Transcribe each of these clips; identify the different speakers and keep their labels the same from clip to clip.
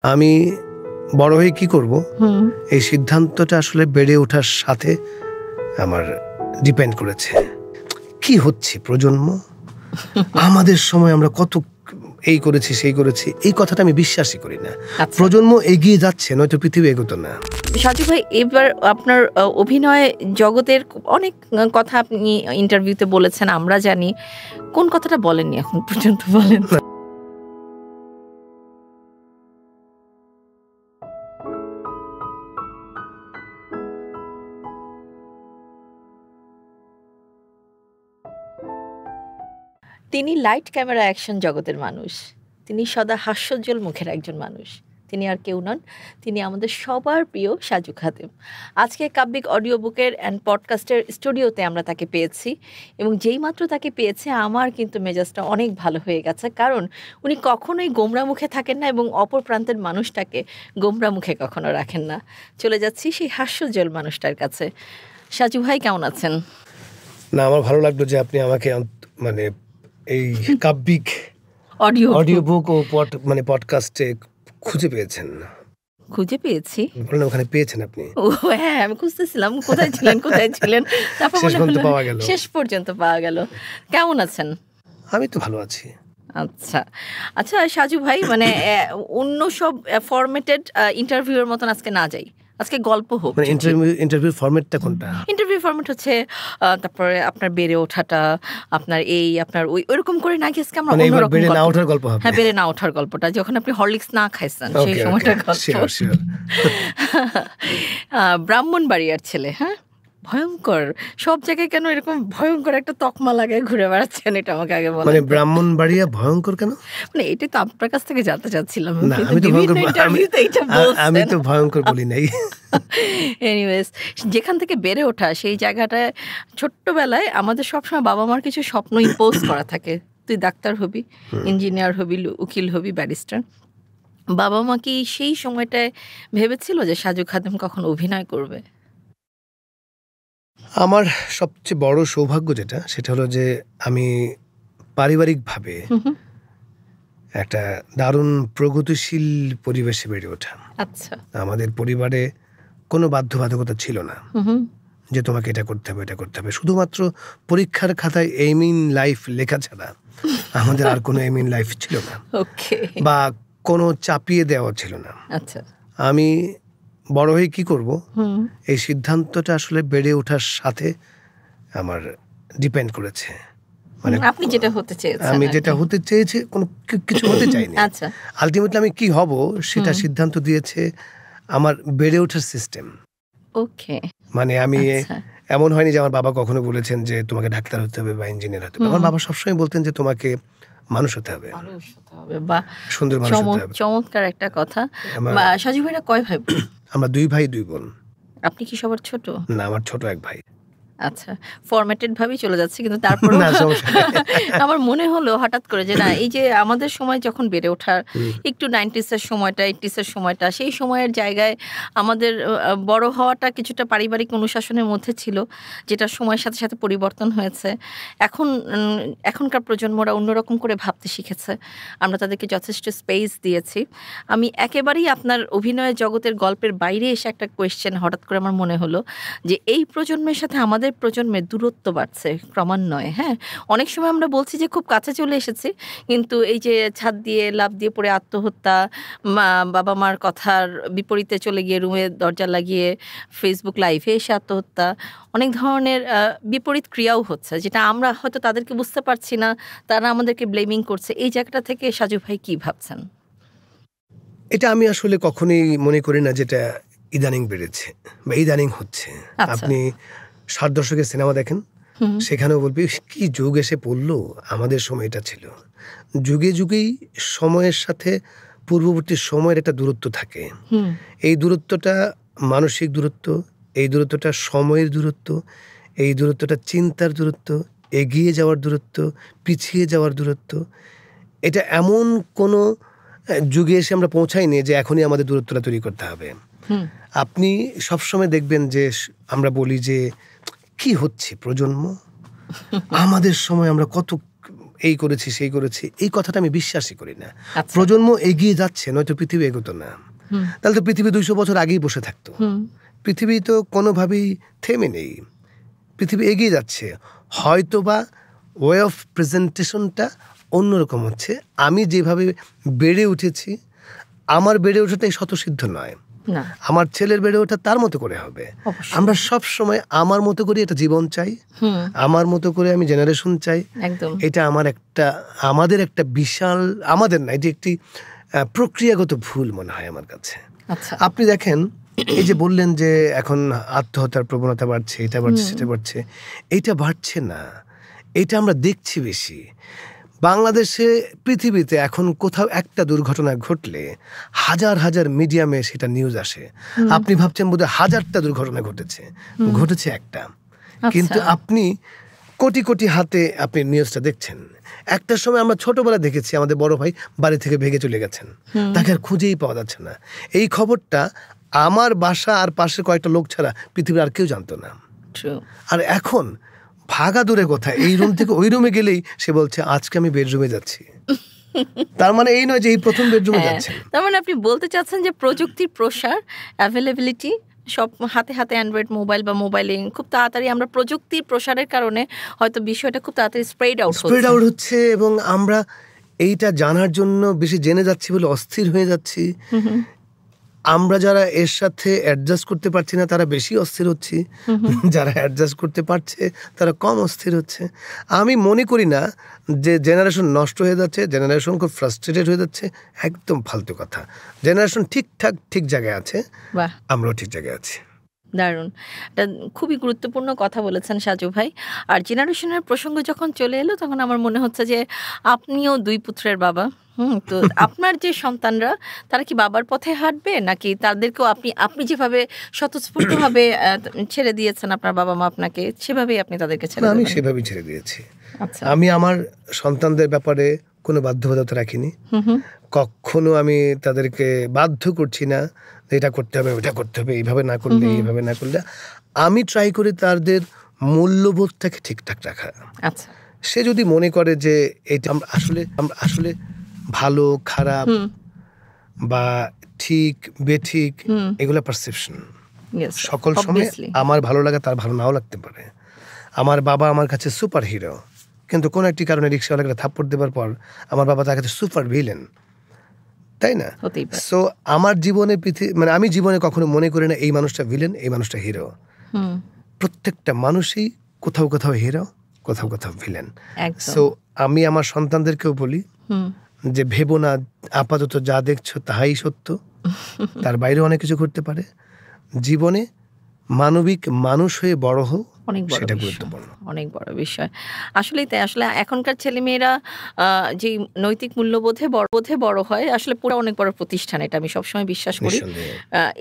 Speaker 1: আমি বড় হয়ে কি করব এই সিদ্ধান্তটা আসলে বেড়ে ওঠার সাথে আমার ডিপেন্ড করেছে। কি হচ্ছে প্রজন্ম, আমাদের সময় আমরা কত এই করেছি সেই করেছি, এই কথাটা আমি বিশ্বাসই করি না। প্রজন্ম এগিয়ে যাচ্ছে, নয়তো পৃথিবী এগোতো না।
Speaker 2: সাজু ভাই, এবার আপনার অভিনয় জগতের অনেক কথা আপনি ইন্টারভিউতে বলেছেন, আমরা জানি। কোন কথাটা বলেননি এখন পর্যন্ত, বলেন। তিনি লাইট ক্যামেরা অ্যাকশন জগতের মানুষ, তিনি সদা হাস্যোজ্জ্বল মুখের একজন মানুষ। তিনি আর কেউ নন, তিনি আমাদের সবার প্রিয় সাজু খাদেম। আজকে কাব্যিক অডিও বুকের অ্যান্ড পডকাস্টের স্টুডিওতে আমরা তাকে পেয়েছি, এবং যেই মাত্র তাকে পেয়েছে আমার কিন্তু মেজাজটা অনেক ভালো হয়ে গেছে, কারণ উনি কখনোই গোমরা মুখে থাকেন না এবং অপর প্রান্তের মানুষটাকে গোমরা মুখে কখনো রাখেন না। চলে যাচ্ছি সেই হাস্যোজ্জ্বল মানুষটার কাছে। সাজু ভাই, কেমন আছেন?
Speaker 1: না, আমার ভালো লাগলো যে আপনি আমাকে মানে এই কাব্যিক অডিও বুক ও পডকাস্টে খুঁজে পেয়েছেন।
Speaker 2: খুঁজে পেয়েছি?
Speaker 1: ওখানে পেয়েছেন আপনি?
Speaker 2: ও হ্যাঁ, আমি খুঁজতেছিলাম কোথায় ছিলেন। তারপর শেষ পর্যন্ত পাওয়া গেল। কেমন আছেন?
Speaker 1: আমি তো ভালো আছি।
Speaker 2: আচ্ছা সাজু ভাই, মানে অন্য সব ফরম্যাটেড ইন্টারভিউয়ের মতন আজকে না যাই, আজকে গল্প হোক।
Speaker 1: ইন্টারভিউ ফরম্যাটটা কোনটা?
Speaker 2: ইন্টারভিউ ফরম্যাট হচ্ছে তারপরে আপনার বেড়ে ওঠাটা, আপনার আপনার ওইরকম করে না গেছে আমরা অন্যরকম
Speaker 1: বেড়ে না ওঠার গল্প হবে।
Speaker 2: হ্যাঁ, বেড়ে না ওঠার গল্পটা, যখন আপনি হরলিক্স না খাইছেন সেই সময়টা গল্প। ব্রাহ্মণবাড়িয়ার ছেলে, হ্যাঁ, ভয়ঙ্কর। সব জায়গায় কেন এরকম ভয়ঙ্কর একটা তকমা লাগায় ঘুরে বেড়াচ্ছেন, এটা আমাকে আগে বলেন।
Speaker 1: মানে ব্রাহ্মণবাড়িয়া ভয়ঙ্কর কেন?
Speaker 2: মানে এটা তো আপনার কাছ থেকে জানতে চাচ্ছিলাম।
Speaker 1: আমি তো ভয়ঙ্কর বলি নাই।
Speaker 2: এনিওয়েজ, যেখান থেকে বেড়ে ওঠা সেই জায়গাটায় ছোট্টবেলায় আমাদের সবসময় বাবা মার কিছু স্বপ্ন ইম্পোজ করা থাকে। তুই ডাক্তার হবি, ইঞ্জিনিয়ার হবি, উকিল হবি, ব্যারিস্টার। বাবা মা কি সেই সময়টায় ভেবেছিল যে সাজু খাদেম কখন অভিনয় করবে?
Speaker 1: আমার সবচেয়ে বড় সৌভাগ্য সেটা হলো যে আমি পারিবারিকভাবে একটা দারুণ প্রগতিশীল পরিবেশে বেড়ে ওঠা।
Speaker 2: আচ্ছা,
Speaker 1: আমাদের পরিবারে কোনো বাধ্যবাধকতা ছিল না যে তোমাকে এটা করতে হবে, এটা করতে হবে। শুধুমাত্র পরীক্ষার খাতায় এইম ইন লাইফ লেখা ছাড়া আমাদের আর কোনো এইম ইন লাইফ ছিল না, বা কোনো চাপিয়ে দেওয়া ছিল না।
Speaker 2: আচ্ছা,
Speaker 1: আমি বড় হয়ে কি করব এই সিদ্ধান্তটা আসলে বেড়ে ওঠার সাথে আমার ডিপেন্ড করেছে।
Speaker 2: মানে আপনি যেটা হতে চেয়েছেন,
Speaker 1: আমি যেটা হতে চেয়েছি কোনো কিছু হতে চাইনি।
Speaker 2: আচ্ছা,
Speaker 1: আলটিমেটলি আমি কি হব সেটা সিদ্ধান্ত দিয়েছে আমার বেড়ে ওঠার সিস্টেম।
Speaker 2: ওকে,
Speaker 1: মানে আমি এমন হয়নি যে আমার বাবা কখনো বলেছেন যে তোমাকে ডাক্তার হতে হবে বা ইঞ্জিনিয়ার হতে হবে। আমার বাবা সবসময় বলতেন যে তোমাকে মানুষ হতে হবে,
Speaker 2: বা
Speaker 1: সুন্দর মানুষ হতে হবে।
Speaker 2: চমৎকার একটা কথা। সাজু ভাইরা কয় ভাই?
Speaker 1: আমরা 2 ভাই 2 বোন।
Speaker 2: আপনি কি সবার ছোট?
Speaker 1: না, আমার ছোট এক ভাই।
Speaker 2: আচ্ছা, ফরম্যাটেড ভাবেই চলে যাচ্ছে, কিন্তু তারপর আমার মনে হলো হঠাৎ করে যে না, এই যে আমাদের সময় যখন বেড়ে ওঠার একটু 90s-এর সময়টা, 80s-এর সময়টা, সেই সময়ের জায়গায় আমাদের বড় হওয়াটা কিছুটা পারিবারিক অনুশাসনের মধ্যে ছিল, যেটা সময়ের সাথে সাথে পরিবর্তন হয়েছে। এখনকার প্রজন্মরা অন্যরকম করে ভাবতে শিখেছে, আমরা তাদেরকে যথেষ্ট স্পেস দিয়েছি। আমি একেবারেই আপনার অভিনয় জগতের গল্পের বাইরে এসে একটা কোয়েশ্চেন হঠাৎ করে আমার মনে হলো যে এই প্রজন্মের সাথে আমাদের প্রজন্মের দূরত্ব বাড়ছে ক্রমান্বয়ে। হ্যাঁ, অনেক সময় আমরা বলছি যে খুব কাছে চলে এসেছি, কিন্তু এই যে ছাদ দিয়ে লাফ দিয়ে পড়ে আত্মহত্যা, বাবা মার কথার বিপরীতে চলে গিয়ে রুমে দরজা লাগিয়ে ফেসবুক লাইভে এসে আত্মহত্যা, অনেক ধরনের বিপরীত ক্রিয়াও হচ্ছে, যেটা আমরা হয়তো তাদেরকে বুঝতে পারছি না, তারা আমাদেরকে ব্লেমিং করছে। এই জায়গাটা থেকে সাজু ভাই কি ভাবছেন?
Speaker 1: এটা আমি আসলে কখনোই মনে করি না যেটা ইদানিং বেড়েছে বা ইদানিং হচ্ছে। আপনি 60 দশকের সিনেমা দেখেন, সেখানেও বলবি কি যুগ এসে পড়লো, আমাদের সময়টা ছিল। যুগে যুগেই সময়ের সাথে পূর্ববর্তী সময়ের একটা দূরত্ব থাকে। এই দূরত্বটা মানসিক দূরত্ব, এই দূরত্বটা সময়ের দূরত্ব, এই দূরত্বটা চিন্তার দূরত্ব, এগিয়ে যাওয়ার দূরত্ব, পিছিয়ে যাওয়ার দূরত্ব। এটা এমন কোনো যুগে এসে আমরা পৌঁছাইনি যে এখনই আমাদের দূরত্বটা তৈরি করতে হবে। আপনি সবসময় দেখবেন যে আমরা বলি যে কি হচ্ছে প্রজন্ম, আমাদের সময় আমরা কত এই করেছি সেই করেছি, এই কথাটা আমি বিশ্বাসই করি না। প্রজন্ম এগিয়ে যাচ্ছে, নয়তো পৃথিবী এগোতো না। তাহলে তো পৃথিবী 200 বছর আগেই বসে থাকতো। পৃথিবী তো কোনোভাবেই থেমে নেই, পৃথিবী এগিয়ে যাচ্ছে। হয়তোবা ওয়ে অফ প্রেজেন্টেশনটা অন্যরকম হচ্ছে। আমি যেভাবে বেড়ে উঠেছি, আমার বেড়ে ওঠাটাই স্বতঃসিদ্ধ নয়, আমার ছেলের বেড়ে ওঠা তার মতো করে হবে। আমরা সব সময় আমার মতো করে একটা জীবন চাই, আমার মতো করে আমি জেনারেশন চাই। এটা আমাদের একটা বিশাল, আমাদের না, এটি একটি প্রক্রিয়াগত ভুল মনে হয় আমার কাছে। আপনি দেখেন, এই যে বললেন যে এখন আত্মহত্যার প্রবণতা বাড়ছে, এটা বাড়ছে সেটা বাড়ছে, এইটা বাড়ছে না, এটা আমরা দেখছি বেশি। বাংলাদেশে, পৃথিবীতে এখন কোথাও একটা দুর্ঘটনা ঘটলে হাজার হাজার মিডিয়ামে সেটা নিউজ আসে। আপনি ভাবছেন বোধহয় 1000টা দুর্ঘটনা ঘটেছে একটা, কিন্তু আপনি কোটি কোটি হাতে আপনি নিউজটা দেখছেন। একটা সময় আমরা ছোটবেলা দেখেছি আমাদের বড় ভাই বাড়ি থেকে ভেগে চলে গেছেন, তাকে আর খুঁজেই পাওয়া যাচ্ছে না। এই খবরটা আমার বাসা আর পাশে কয়েকটা লোক ছাড়া পৃথিবীর আর কেউ জানতো না। আর এখন ভাগা দূরে কথা, এই রুম থেকে ওই রুমে গেলেই সে বলছে আজকে আমি বেডরুমে যাচ্ছি। তার মানে এই নয় যে এই প্রথম বেডরুমে যাচ্ছে।
Speaker 2: তার মানে আপনি বলতে চাচ্ছেন যে প্রযুক্তির প্রসার, অ্যাভেলেবিলিটি, সব হাতে হাতে অ্যান্ড্রয়েড মোবাইল বা মোবাইলিং, খুব তাড়াতাড়ি আমরা প্রযুক্তির প্রসারের কারণে হয়তো বিষয়টা খুব তাড়াতাড়ি স্প্রেড আউট
Speaker 1: হচ্ছে, এবং আমরা এইটা জানার জন্য বেশি জেনে যাচ্ছি বলে অস্থির হয়ে যাচ্ছি। আমরা যারা এর সাথে অ্যাডজাস্ট করতে পারছি না তারা বেশি অস্থির হচ্ছি, যারা অ্যাডজাস্ট করতে পারছে তারা কম অস্থির হচ্ছে। আমি মনে করি না যে জেনারেশন নষ্ট হয়ে যাচ্ছে, জেনারেশন খুব ফ্রাস্ট্রেটেড হয়ে যাচ্ছে, একদম ফালতু কথা। জেনারেশন ঠিকঠাক ঠিক জায়গায় আছে, আমরাও ঠিক জায়গায় আছি।
Speaker 2: দারুণ, এটা খুবই গুরুত্বপূর্ণ কথা বলেছেন সাজু ভাই। আর জেনারেশনের প্রসঙ্গ যখন চলে এলো তখন আমার মনে হচ্ছে যে আপনিও 2 পুত্রের বাবা। তো আপনার যে সন্তানরা, তারা কি বাবার পথে হাঁটবে, নাকি তাদেরকেও আপনি যেভাবে স্বতঃস্ফূর্তভাবে ছেড়ে দিয়েছেন আপনার বাবা মা আপনাকে, সেভাবেই আপনি তাদেরকে ছেড়ে দিয়েছেন?
Speaker 1: আমি সেভাবেই ছেড়ে দিয়েছি। আমি আমার সন্তানদের ব্যাপারে কোনো বাধ্যবাধকতা রাখিনি। কখনো আমি তাদেরকে বাধ্য করছি না এটা করতে হবে ওটা করতে হবে, এইভাবে না করলে এইভাবে না করলে। আমি ট্রাই করি তাদের মূল্যবোধটাকে ঠিকঠাক রাখা। সে যদি মনে করে যে এটা আসলে ভালো খারাপ বা ঠিক বেঠিক, এগুলো পারসেপশন। সকল সময় আমার ভালো লাগা তার ভালো নাও লাগতে পারে। আমার বাবা আমার কাছে সুপার হিরো, কিন্তু কোন একটি কারণে রিক্সাওয়ালাকে থাপ্পড় দেওয়ার পর আমার বাবা তার কাছে সুপার ভিলেন, তাই না? সো আমার জীবনে মানে আমি জীবনে কখনো মনে করি না এই মানুষটা ভিলেন, এই মানুষটা হিরো। প্রত্যেকটা মানুষই কোথাও কোথাও হিরো, কোথাও কোথাও ভিলেন। সো আমি আমার সন্তানদেরকেও বলি যে ভেবো না আপাতত যা দেখছো তাহাই সত্য, তার বাইরে অনেক কিছু ঘটতে পারে। জীবনে মানবিক মানুষ হয়ে বড় হও, সেটা গুরুত্বপূর্ণ, অনেক বড় বিষয়।
Speaker 2: আসলেই তাই। আসলে এখনকার ছেলেমেয়েরা যে নৈতিক মূল্যবোধে বড় হয়, আসলে পুরো অনেক বড় প্রতিষ্ঠান, এটা আমি সবসময় বিশ্বাস করি।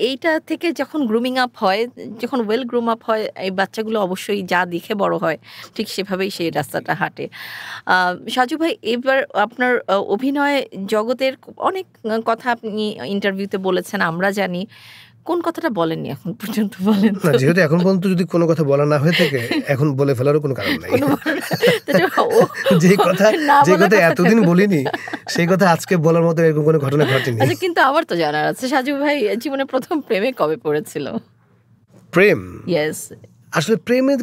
Speaker 2: এইটা থেকে যখন গ্রুমিং আপ হয়, যখন ওয়েল গ্রুম আপ হয়, এই বাচ্চাগুলো অবশ্যই যা দেখে বড় হয় ঠিক সেভাবেই সেই রাস্তাটা হাঁটে। সাজু ভাই, এবার আপনার অভিনয় জগতের অনেক কথা আপনি ইন্টারভিউতে বলেছেন, আমরা জানি। কোন কথাটা বলেননি এখন পর্যন্ত, বলেন?
Speaker 1: যেহেতু এখন পর্যন্ত যদি কোনো কথা বলা না হয়ে থাকে, এখন বলে ফেলারও কোনো কারণ নাই। যে কথা এতদিন বলিনি, সেই কথা আজকে বলার মতো এরকম কোনো ঘটনা ঘটেনি।
Speaker 2: কিন্তু আমার তো জানার আছে, সাজু ভাই জীবনে প্রথম প্রেমে কবে পড়েছিল?
Speaker 1: প্রেম?
Speaker 2: ইয়েস।
Speaker 1: আসলে প্রেমে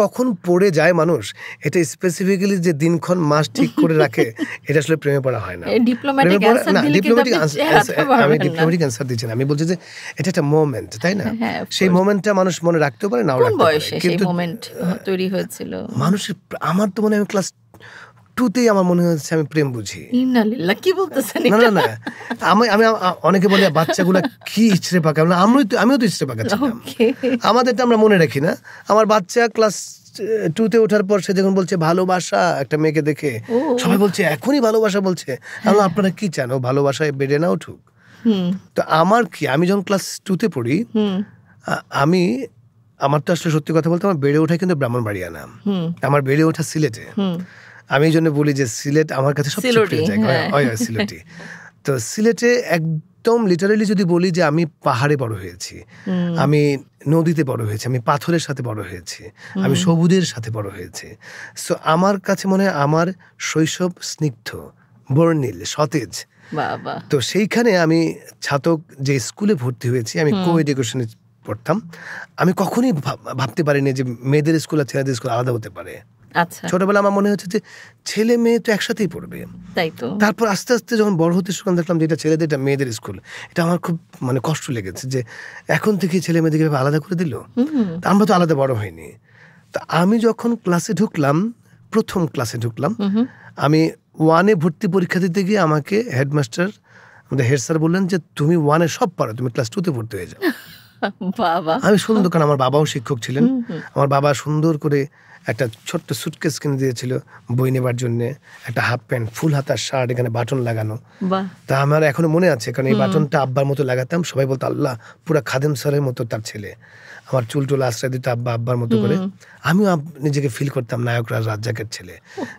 Speaker 1: কখন পড়ে যায় মানুষ, এটা স্পেসিফিক্যালি যে দিনক্ষণ মাস ঠিক করে রাখে, এটা আসলে প্রেমে পড়া হয় না।
Speaker 2: আমি ডিপ্লোম্যাটিক
Speaker 1: অ্যান্সার দিচ্ছি না, আমি বলছি যে এটা একটা মোমেন্ট, তাই না? সেই মোমেন্টটা মানুষ মনে রাখতেও পারে, নাও রাখতে পারে।
Speaker 2: কিন্তু মোমেন্ট তৈরি হয়েছিল মানুষের।
Speaker 1: আমার তো মনে হয় ক্লাস 2তেই আমার মনে হচ্ছে আমি প্রেম বুঝি।
Speaker 2: কি বলতেছেন?
Speaker 1: না, আমি অনেকে বলে বাচ্চাগুলো কি ইচ্ছে পাকা, আমিও তো ইচ্ছে পাকা ছিলাম। আমাদেরটা আমরা মনে রাখি না। আমার বাচ্চা ক্লাস 2তে ওঠার পর সে যখন বলছে ভালোবাসা, একটা মেয়েকে দেখে সবাই বলছে এখনই ভালোবাসা বলছে। আপনারা কি চান ও ভালোবাসায় বেড়ে না উঠুক? তো আমার কি, আমি যখন ক্লাস 2তে পড়ি, আমার তো আসলে সত্যি কথা বলতে আমার বেড়ে ওঠা কিন্তু ব্রাহ্মণবাড়িয়া না, আমার বেড়ে ওঠা সিলেটে। আমি এই জন্য বলি যে সিলেট আমার কাছে সবচেয়ে প্রিয় জায়গা। সিলেটে একদম লিটারালি যদি বলি যে আমি পাহাড়ে বড় হয়েছি, আমি নদীতে বড় হয়েছি, আমি পাথরের সাথে বড় হয়েছি, আমি সবুজের সাথে বড় হয়েছি। সো আমার কাছে মনে হয় আমার শৈশব স্নিগ্ধ, বর্ণিল, সতেজ। তো সেইখানে আমি ছাতক যে স্কুলে ভর্তি হয়েছি, আমি কো এডুকেশনে পড়তাম, আমি কখনই ভাবতে পারিনি যে মেয়েদের স্কুল আর ছেলেদের স্কুল আলাদা হতে পারে। ছোটবেলা আমার মনে হচ্ছে যে ছেলে মেয়ে তো একসাথেই পড়বে। তারপর আস্তে আস্তে যখন বড় হতে শুরু দেখলাম যে এটা ছেলেদের, এটা মেয়েদের স্কুল, এটা আমার খুব মানে কষ্ট লেগেছে যে এখন থেকে ছেলে মেয়েদেরকে আলাদা করে দিল। আমরা তো আলাদা বড় হয়নি। তা আমি যখন ক্লাসে ঢুকলাম, প্রথম ক্লাসে ঢুকলাম, আমি 1-এ ভর্তি পরীক্ষা দিতে গিয়ে আমাকে হেডমাস্টার, আমাদের হেড স্যার বললেন যে তুমি 1-এ সব পারো, তুমি ক্লাস 2-তে ভর্তি হয়ে যাও। আমি সুন্দর, কারণ আমার বাবাও শিক্ষক ছিলেন, আমার বাবা সুন্দর করে একটা ছোট্ট সুটকেস কিনে দিয়েছিল বই নেবার জন্য, একটা হাফ প্যান্ট, ফুল হাতার শার্ট, এখানে বাটন লাগানো। তা আমার এখনো মনে আছে, কারণ এই বাটনটা আব্বার মতো লাগাতাম, সবাই বলতো আল্লাহ পুরা খাদেম স্যারের মতো তার ছেলে। আমার চুল টুল আশ্রয় দিত আব্বা আব্বার মতো করে। আমিও নিজেকে ফিল করতাম নায়করাজ রাজ্জাকের ছেলে,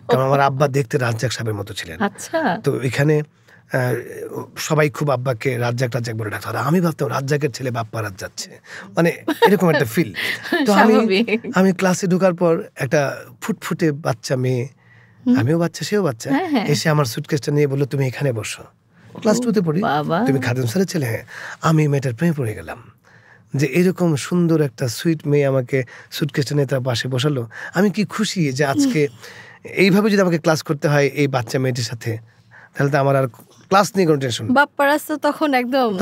Speaker 1: কারণ আমার আব্বা দেখতে রাজ্জাক সাহেবের মতো ছিলেন। তো এখানে সবাই খুব আব্বাকে রাজ্জাক রাজ্জাক বলে ডাকতো, আমি ভাবতাম রাজ্জাকের ছেলে বাপ্পা রাজ যাচ্ছে, মানে এরকম একটা ফিল। তো আমি ক্লাসে ঢোকার পর একটা ফুটফুটে বাচ্চা মেয়ে, আমিও বাচ্চা সেও বাচ্চা, এসে আমার সুটকেসটা নিয়ে বললো তুমি এখানে বসো, ক্লাস 2-তে পড়ি, তুমি খাদেম স্যারের ছেলে? হ্যাঁ। আমি মেয়েটার প্রেমে পড়ে গেলাম যে এরকম সুন্দর একটা সুইট মেয়ে আমাকে সুটকেসটা নিয়ে তার পাশে বসালো। আমি কি খুশি যে আজকে এইভাবে যদি আমাকে ক্লাস করতে হয় এই বাচ্চা মেয়েটির সাথে, তাহলে তো আমার আর ক্লাস নিয়ে কোনো টেনশন।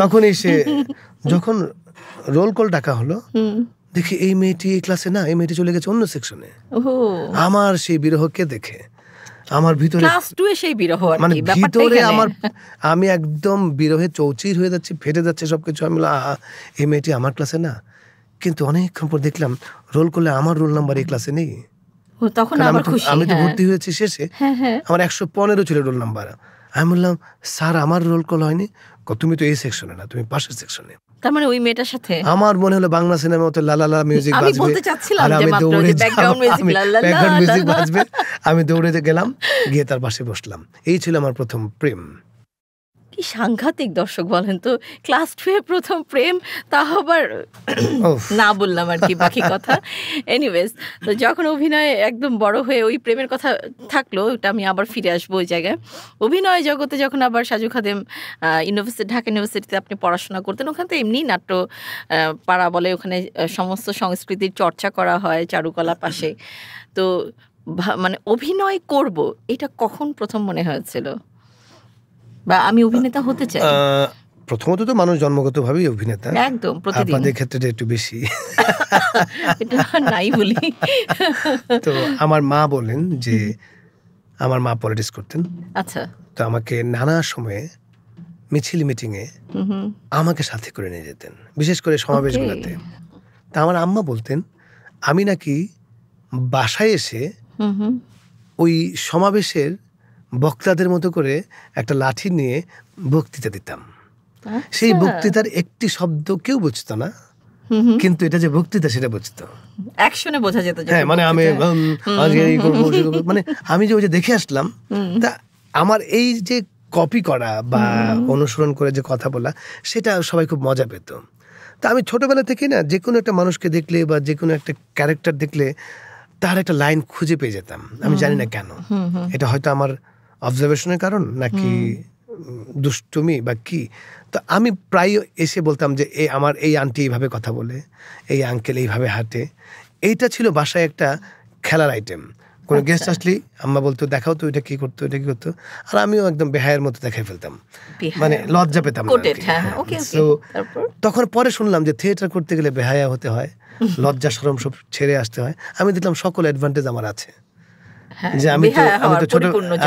Speaker 1: তখন এসে যখন রোল কল ডাকা হলো, দেখি এই মেয়েটি এই ক্লাসে না, এই মেয়েটি চলে গেছে অন্য সেকশনে। আমার সেই বিরহকে দেখে আমার ভিতরে মানে ভিতরে আমি একদম বিরহে চৌচির হয়ে যাচ্ছি, ফেটে যাচ্ছে সবকিছু। আমি এই মেয়েটি আমার ক্লাসে না। কিন্তু অনেকক্ষণ পর দেখলাম রোল করলে আমার রোল নাম্বার এই ক্লাসে নেই। আমি তো ভর্তি হয়েছি শেষে, আমার 115 ছিল রোল নাম্বার। আমি বললাম স্যার আমার রোল কল হয়নি। তুমি তো এই সেকশনে না, তুমি পাশের সেকশনে।
Speaker 2: তার মানে ওই মেয়েটার সাথে
Speaker 1: আমার মনে হলো বাংলা সিনেমার মতো লালালা মিউজিক বাজবে, আর আমি দৌড়ে ব্যাকগ্রাউন্ড মিউজিক বাজবে, আমি দৌড়ে গেলাম, গিয়ে তার পাশে বসলাম। এই ছিল আমার প্রথম প্রেম।
Speaker 2: কি সাংঘাতিক দর্শক বলেন তো, ক্লাস 2-এ প্রথম প্রেম, তাও আবার না বললাম আর কি বাকি কথা। এনিওয়েজ, তো যখন অভিনয় একদম বড় হয়ে ওই প্রেমের কথা থাকলো, ওটা আমি আবার ফিরে আসবো ওই জায়গায়। অভিনয় জগতে যখন আবার সাজু খাদেম ইউনিভার্সিটি, ঢাকা ইউনিভার্সিটিতে আপনি পড়াশোনা করতেন, ওখানে তো এমনি নাট্য পাড়া বলে, ওখানে সমস্ত সংস্কৃতির চর্চা করা হয় চারুকলা পাশে। তো মানে অভিনয় করব, এটা কখন প্রথম মনে হয়েছিল, বা আমি অভিনেতা হতে চাই?
Speaker 1: প্রথমত তো মানুষ জন্মগতভাবেই অভিনেতা,
Speaker 2: একদম প্রতিদিন।
Speaker 1: আপনাদের ক্ষেত্রে একটু বেশি,
Speaker 2: এটা নাই বলি।
Speaker 1: তো আমার মা বলেন যে আমার মা পলিটিক্স করতেন।
Speaker 2: আচ্ছা।
Speaker 1: তো আমাকে নানা সময়ে মিছিল মিটিংয়ে আমাকে সাথে করে নিয়ে যেতেন, বিশেষ করে সমাবেশগুলোতে। তা আমার আম্মা বলতেন আমি নাকি বাসায় এসে ওই সমাবেশের বক্তাদের মতো করে একটা লাঠি নিয়ে বক্তৃতা দিতাম। সেই বক্তৃতার একটি শব্দ কেউ বুঝতো না, কিন্তু এটা যে বক্তৃতা সেটা বুঝতো,
Speaker 2: অ্যাকশনে বোঝা যেত।
Speaker 1: হ্যাঁ, মানে আমি মানে আমি যে ওই যে দেখে আসলাম, তা আমার এই যে কপি করা বা অনুসরণ করে যে কথা বলা, সেটা সবাই খুব মজা পেত। তা আমি ছোটবেলা থেকে না যে কোনো একটা মানুষকে দেখলে বা যে কোনো একটা ক্যারেক্টার দেখলে তার একটা লাইন খুঁজে পেয়ে যেতাম। আমি জানি না কেন, এটা হয়তো আমার অবজারভেশনের কারণ নাকি দুষ্টুমি বা কি। তো আমি প্রায় এসে বলতাম যে আমার এই আন্টি এইভাবে কথা বলে, এই আঙ্কেল এইভাবে হাঁটে। এইটা ছিল বাসায় একটা খেলার আইটেম। কোনো গেস্ট আসলেই আম্মা বলতো দেখাও তো এটা কি করতো, এটা কি করতো, আর আমিও একদম বেহায়ের মতো দেখাই ফেলতাম, মানে লজ্জা পেতাম। তো তখন পরে শুনলাম যে থিয়েটার করতে গেলে বেহায়া হতে হয়, লজ্জা শরম সব ছেড়ে আসতে হয়। আমি দেখলাম সকল অ্যাডভান্টেজ আমার আছে, যে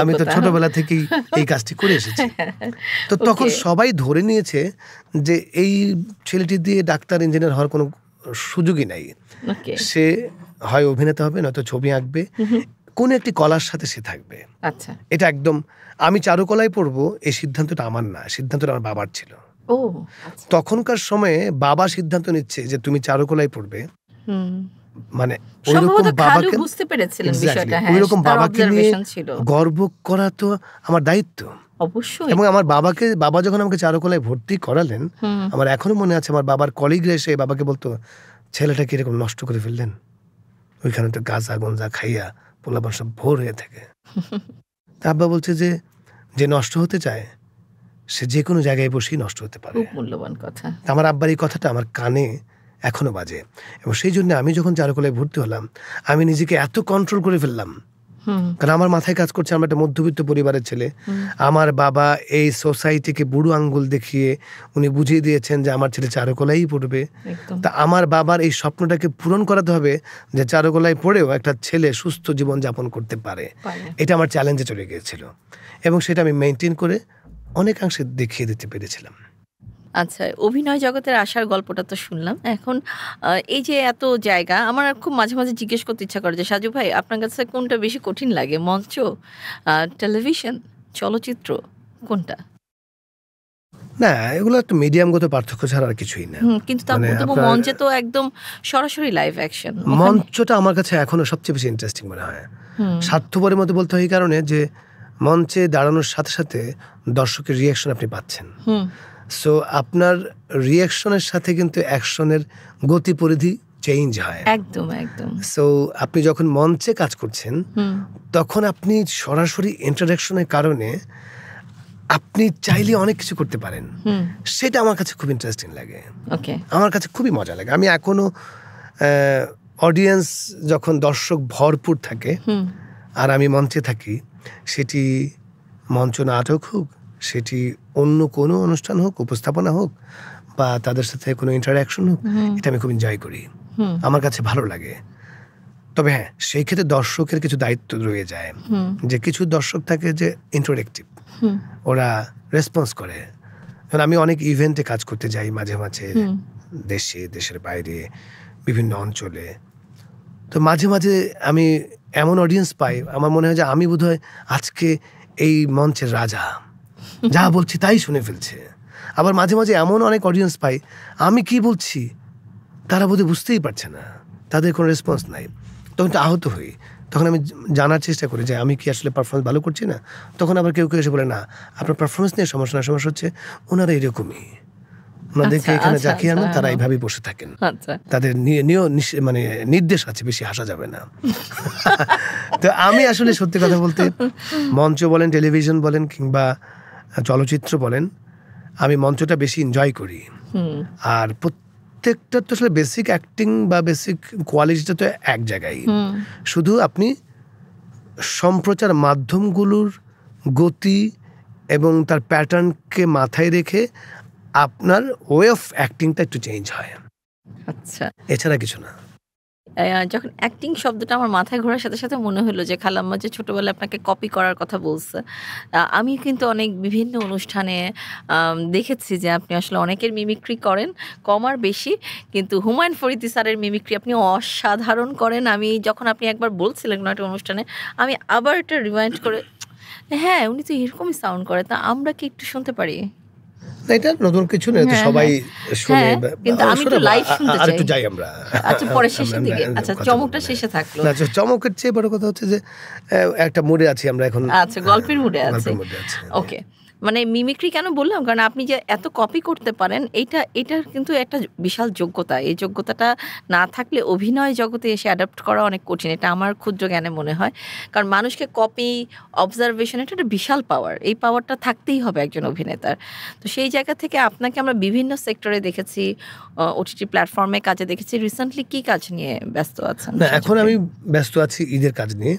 Speaker 1: আমি তো ছোটবেলা থেকেই এই কাজটি করে এসেছি। তো তখন সবাই ধরে নিয়েছে যে এই ছেলেটি দিয়ে ডাক্তার ইঞ্জিনিয়ার হওয়ার কোনো সুযোগই নাই, সে হয় অভিনেতা হবে, নয়তো ছবি আঁকবে, কোন একটি কলার সাথে সে থাকবে।
Speaker 2: আচ্ছা,
Speaker 1: এটা একদম, আমি চারুকলায় পড়বো এই সিদ্ধান্তটা আমার না, সিদ্ধান্তটা আমার বাবার ছিল। তখনকার সময়ে বাবা সিদ্ধান্ত নিচ্ছে যে তুমি চারুকলায় পড়বে, মানে ওইরকম বাবাকে বুঝতে পেরেছিলেন বিষয়টা, হ্যাঁ, ওইরকম বাবাকে নিয়ে গর্ব করা তো আমার দায়িত্ব।
Speaker 2: অবশ্যই।
Speaker 1: এবং আমার বাবা যখন আমাকে চারুকলায় ভর্তি করালেন, আমার এখনো মনে আছে আমার বাবার কলিগরা এসে বাবাকে বলতো, ছেলেটা কিরকম নষ্ট করে ফেললেন, ওইখানে তো গাঁজা গঞ্জা খাইয়া পোলাপান সব ভোর হয়ে থাকে। তা আব্বা বলছে যে নষ্ট হতে চায় সে যে কোনো জায়গায় বসেই নষ্ট হতে পারে।
Speaker 2: খুব মূল্যবান কথা।
Speaker 1: আমার আব্বার এই কথাটা আমার কানে এখনো বাজে, এবং সেই জন্য আমি যখন চারুকলায় ভর্তি হলাম আমি নিজেকে এত কন্ট্রোল করে ফেললাম, কারণ আমার মাথায় কাজ করছে আমরা একটা মধ্যবিত্ত পরিবারের ছেলে। আমার বাবা এই সোসাইটিকে বুড়ো আঙ্গুল দেখিয়ে উনি বুঝিয়ে দিয়েছেন যে আমার ছেলে চারুকলাই পড়বে। তা আমার বাবার এই স্বপ্নটাকে পূরণ করাতে হবে যে চারুকলায় পড়েও একটা ছেলে সুস্থ জীবন যাপন করতে পারে। এটা আমার চ্যালেঞ্জে চলে গিয়েছিল, এবং সেটা আমি মেনটেন করে অনেকাংশে দেখিয়ে দিতে পেরেছিলাম।
Speaker 2: আচ্ছা, অভিনয় জগতের আসার গল্পটা তো শুনলাম। এখন এই যে এত জায়গা, আমার খুব মাঝে মাঝে জিজ্ঞেস করতে ইচ্ছা করে যে সাজু ভাই আপনার কাছে কোনটা বেশি কঠিন লাগে, মঞ্চ, টেলিভিশন, চলচ্চিত্র, কোনটা?
Speaker 1: না, এগুলো একটা মিডিয়ামগত পার্থক্য ছাড়া আর কিছুই না।
Speaker 2: কিন্তু মঞ্চে তো একদম সরাসরি লাইভ অ্যাকশন।
Speaker 1: মঞ্চটা আমার কাছে এখনো সবচেয়ে বেশি ইন্টারেস্টিং মনে হয়। স্বার্থপরের মতো বলতে হয় এই কারণে যে মঞ্চে দাঁড়ানোর সাথে সাথে দর্শকের রিয়াকশন আপনি পাচ্ছেন। সো আপনার রিয়াকশনের সাথে কিন্তু অ্যাকশনের গতি পরিধি চেঞ্জ হয়।
Speaker 2: একদম একদম।
Speaker 1: সো আপনি যখন মঞ্চে কাজ করছেন তখন আপনি সরাসরি ইন্টারাকশনের কারণে আপনি চাইলে অনেক কিছু করতে পারেন। সেটা আমার কাছে খুব ইন্টারেস্টিং লাগে, আমার কাছে খুবই মজা লাগে। আমি এখনো অডিয়েন্স যখন দর্শক ভরপুর থাকে আর আমি মঞ্চে থাকি, সেটি মঞ্চ নাটক হোক, সেটি অন্য কোনো অনুষ্ঠান হোক, উপস্থাপনা হোক, বা তাদের সাথে কোনো ইন্টারাকশন হোক, এটা আমি খুব এনজয় করি, আমার কাছে ভালো লাগে। তবে হ্যাঁ, সেই ক্ষেত্রে দর্শকের কিছু দায়িত্ব রয়ে যায়, যে কিছু দর্শক থাকে যে ইন্টারেক্টিভ, ওরা রেসপন্স করে। কারণ আমি অনেক ইভেন্টে কাজ করতে যাই মাঝে মাঝে, দেশে, দেশের বাইরে, বিভিন্ন অঞ্চলে। তো মাঝে মাঝে আমি এমন অডিয়েন্স পাই, আমার মনে হয় যে আমি বোধহয় আজকে এই মঞ্চের রাজা, যা বলছি তাই শুনে ফেলছে। আবার মাঝে মাঝে এমন অনেক অডিয়েন্স পাই, আমি কি বলছি তারা বোধহয় বুঝতেই পারছে না, তাদের কোনো রেসপন্স নাই। তখন তো আহত হই, তখন আমি জানার চেষ্টা করি যে আমি কি আসলে পারফরমেন্স ভালো করছি না। তখন আবার কেউ কেউ এসে বলে, না, আপনার পারফরমেন্স নিয়ে সমস্যা না, সমস্যা হচ্ছে ওনারা এরকমই, ওনাদেরকে এখানে যাকে আনেন তারা এইভাবেই বসে থাকেন, তাদের মানে নির্দেশ আছে, বেশি হাসা যাবে না। তো আমি আসলে সত্যি কথা বলতে মঞ্চ বলেন, টেলিভিশন বলেন, কিংবা চলচ্চিত্র বলেন, আমি মঞ্চটা বেশি এনজয় করি। আর প্রত্যেকটা তো আসলে বেসিক অ্যাক্টিং বা বেসিক কোয়ালিটিটা তো এক জায়গায়। শুধু আপনি সম্প্রচার মাধ্যমগুলোর গতি এবং তার প্যাটার্নকে মাথায় রেখে আপনার ওয়ে অফ অ্যাক্টিংটা একটু চেঞ্জ হয়।
Speaker 2: আচ্ছা,
Speaker 1: এছাড়া কিছু না।
Speaker 2: যখন অ্যাক্টিং শব্দটা আমার মাথায় ঘোরার সাথে সাথে মনে হলো যে খালাম্মা যে ছোটবেলায় আপনাকে কপি করার কথা বলছে। আমি কিন্তু অনেক বিভিন্ন অনুষ্ঠানে দেখেছি যে আপনি আসলে অনেকের মিমিক্রি করেন, কম আর বেশি, কিন্তু হুমায়ুন ফরিদি স্যারের মিমিক্রি আপনি অসাধারণ করেন। আমি যখন আপনি একবার বলছিলেন কোনো একটা অনুষ্ঠানে, আমি আবার এটা রিমাইন্ড করে, হ্যাঁ উনি তো এরকমই সাউন্ড করে, তা আমরা কি একটু শুনতে পারি?
Speaker 1: এটা নতুন কিছু না, সবাই শুনে,
Speaker 2: কিন্তু আমি একটু লাইভ শুনতে চাই।
Speaker 1: একটু যাই আমরা।
Speaker 2: আচ্ছা, পরে শেষের দিকে। আচ্ছা, চমকটা শেষে থাকলো।
Speaker 1: না, চমকের চেয়ে বড় কথা হচ্ছে যে একটা মুডে আছি আমরা এখন।
Speaker 2: আচ্ছা, গল্পের মুডে আছে। ওকে, মানে মিমিক্রি কেন বললাম, কারণ আপনি যে এত কপি করতে পারেন, এটার কিন্তু একটা বিশাল যোগ্যতা। এই যোগ্যতাটা না থাকলে অভিনয় জগতে এসে অ্যাডাপ্ট করা অনেক কঠিন, এটা আমার ক্ষুদ্র জ্ঞানে মনে হয়। কারণ মানুষকে কপি, অবজারভেশন, এটা একটা বিশাল পাওয়ার। এই পাওয়ারটা থাকতেই হবে একজন অভিনেতার। তো সেই জায়গা থেকে আপনাকে আমরা বিভিন্ন সেক্টরে দেখেছি, ওটিটি প্ল্যাটফর্মে কাজে দেখেছি। রিসেন্টলি কি কাজ নিয়ে ব্যস্ত আছেন?
Speaker 1: না, এখন আমি ব্যস্ত আছি ঈদের কাজ নিয়ে।